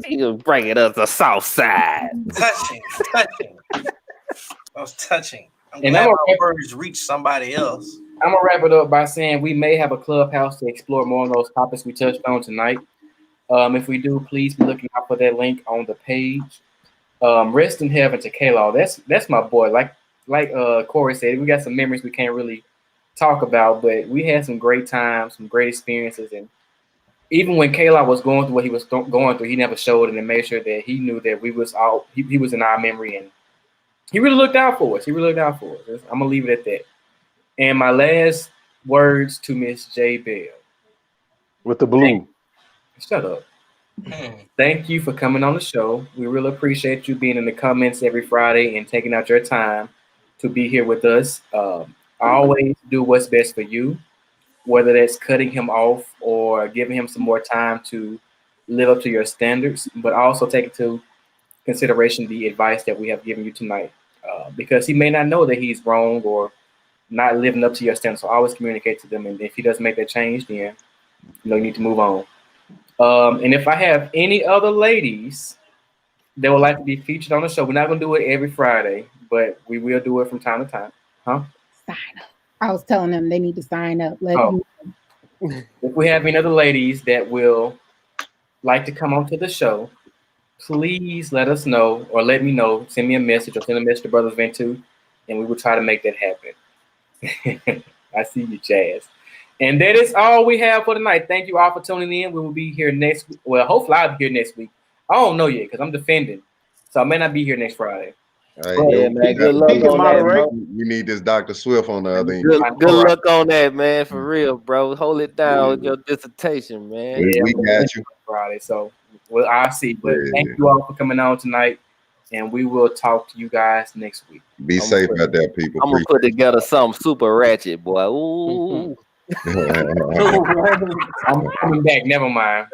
You bring it up the south side. Touching. That was touching. I'm glad my words reach somebody else. I'm gonna wrap it up by saying we may have a clubhouse to explore more of those topics we touched on tonight. If we do, please be looking out for that link on the page. Rest in heaven to K-Law. That's my boy. Like Corey said, we got some memories we can't really talk about, but we had some great times, some great experiences, and even when K-Law was going through what he was going through, he never showed it and made sure that he knew that we was all he was in our memory, and he really looked out for us. I'm gonna leave it at that. And my last words to Miss J Bell. With the blue. Shut up. Thank you for coming on the show. We really appreciate you being in the comments every Friday and taking out your time to be here with us. Always do what's best for you, whether that's cutting him off or giving him some more time to live up to your standards, but also take into consideration the advice that we have given you tonight, because he may not know that he's wrong or not living up to your standards. So always communicate to them, and if he doesn't make that change, then you need to move on. And if I have any other ladies that would like to be featured on the show, we're not going to do it every Friday, but we will do it from time to time. Sign up. I was telling them they need to sign up. If we have any other ladies that will like to come onto the show, please let us know, or let me know. Send me a message, or send a message to Brothers Vent 2, and we will try to make that happen. I see you, Jazz. And that is all we have for tonight. Thank you all for tuning in. We will be here next week. Well, hopefully I'll be here next week. I don't know yet because I'm defending, so I may not be here next Friday. Hey, man, good luck on that. We need this Dr. Swift on the other end. Good luck on that, man. For real, bro. Hold it down with your dissertation, man. Yeah, we got you. Friday, so I'll see. But thank you all for coming on tonight, and we will talk to you guys next week. Be safe out there, people. I'm gonna put together something super ratchet, boy. Ooh. I'm coming back. Never mind.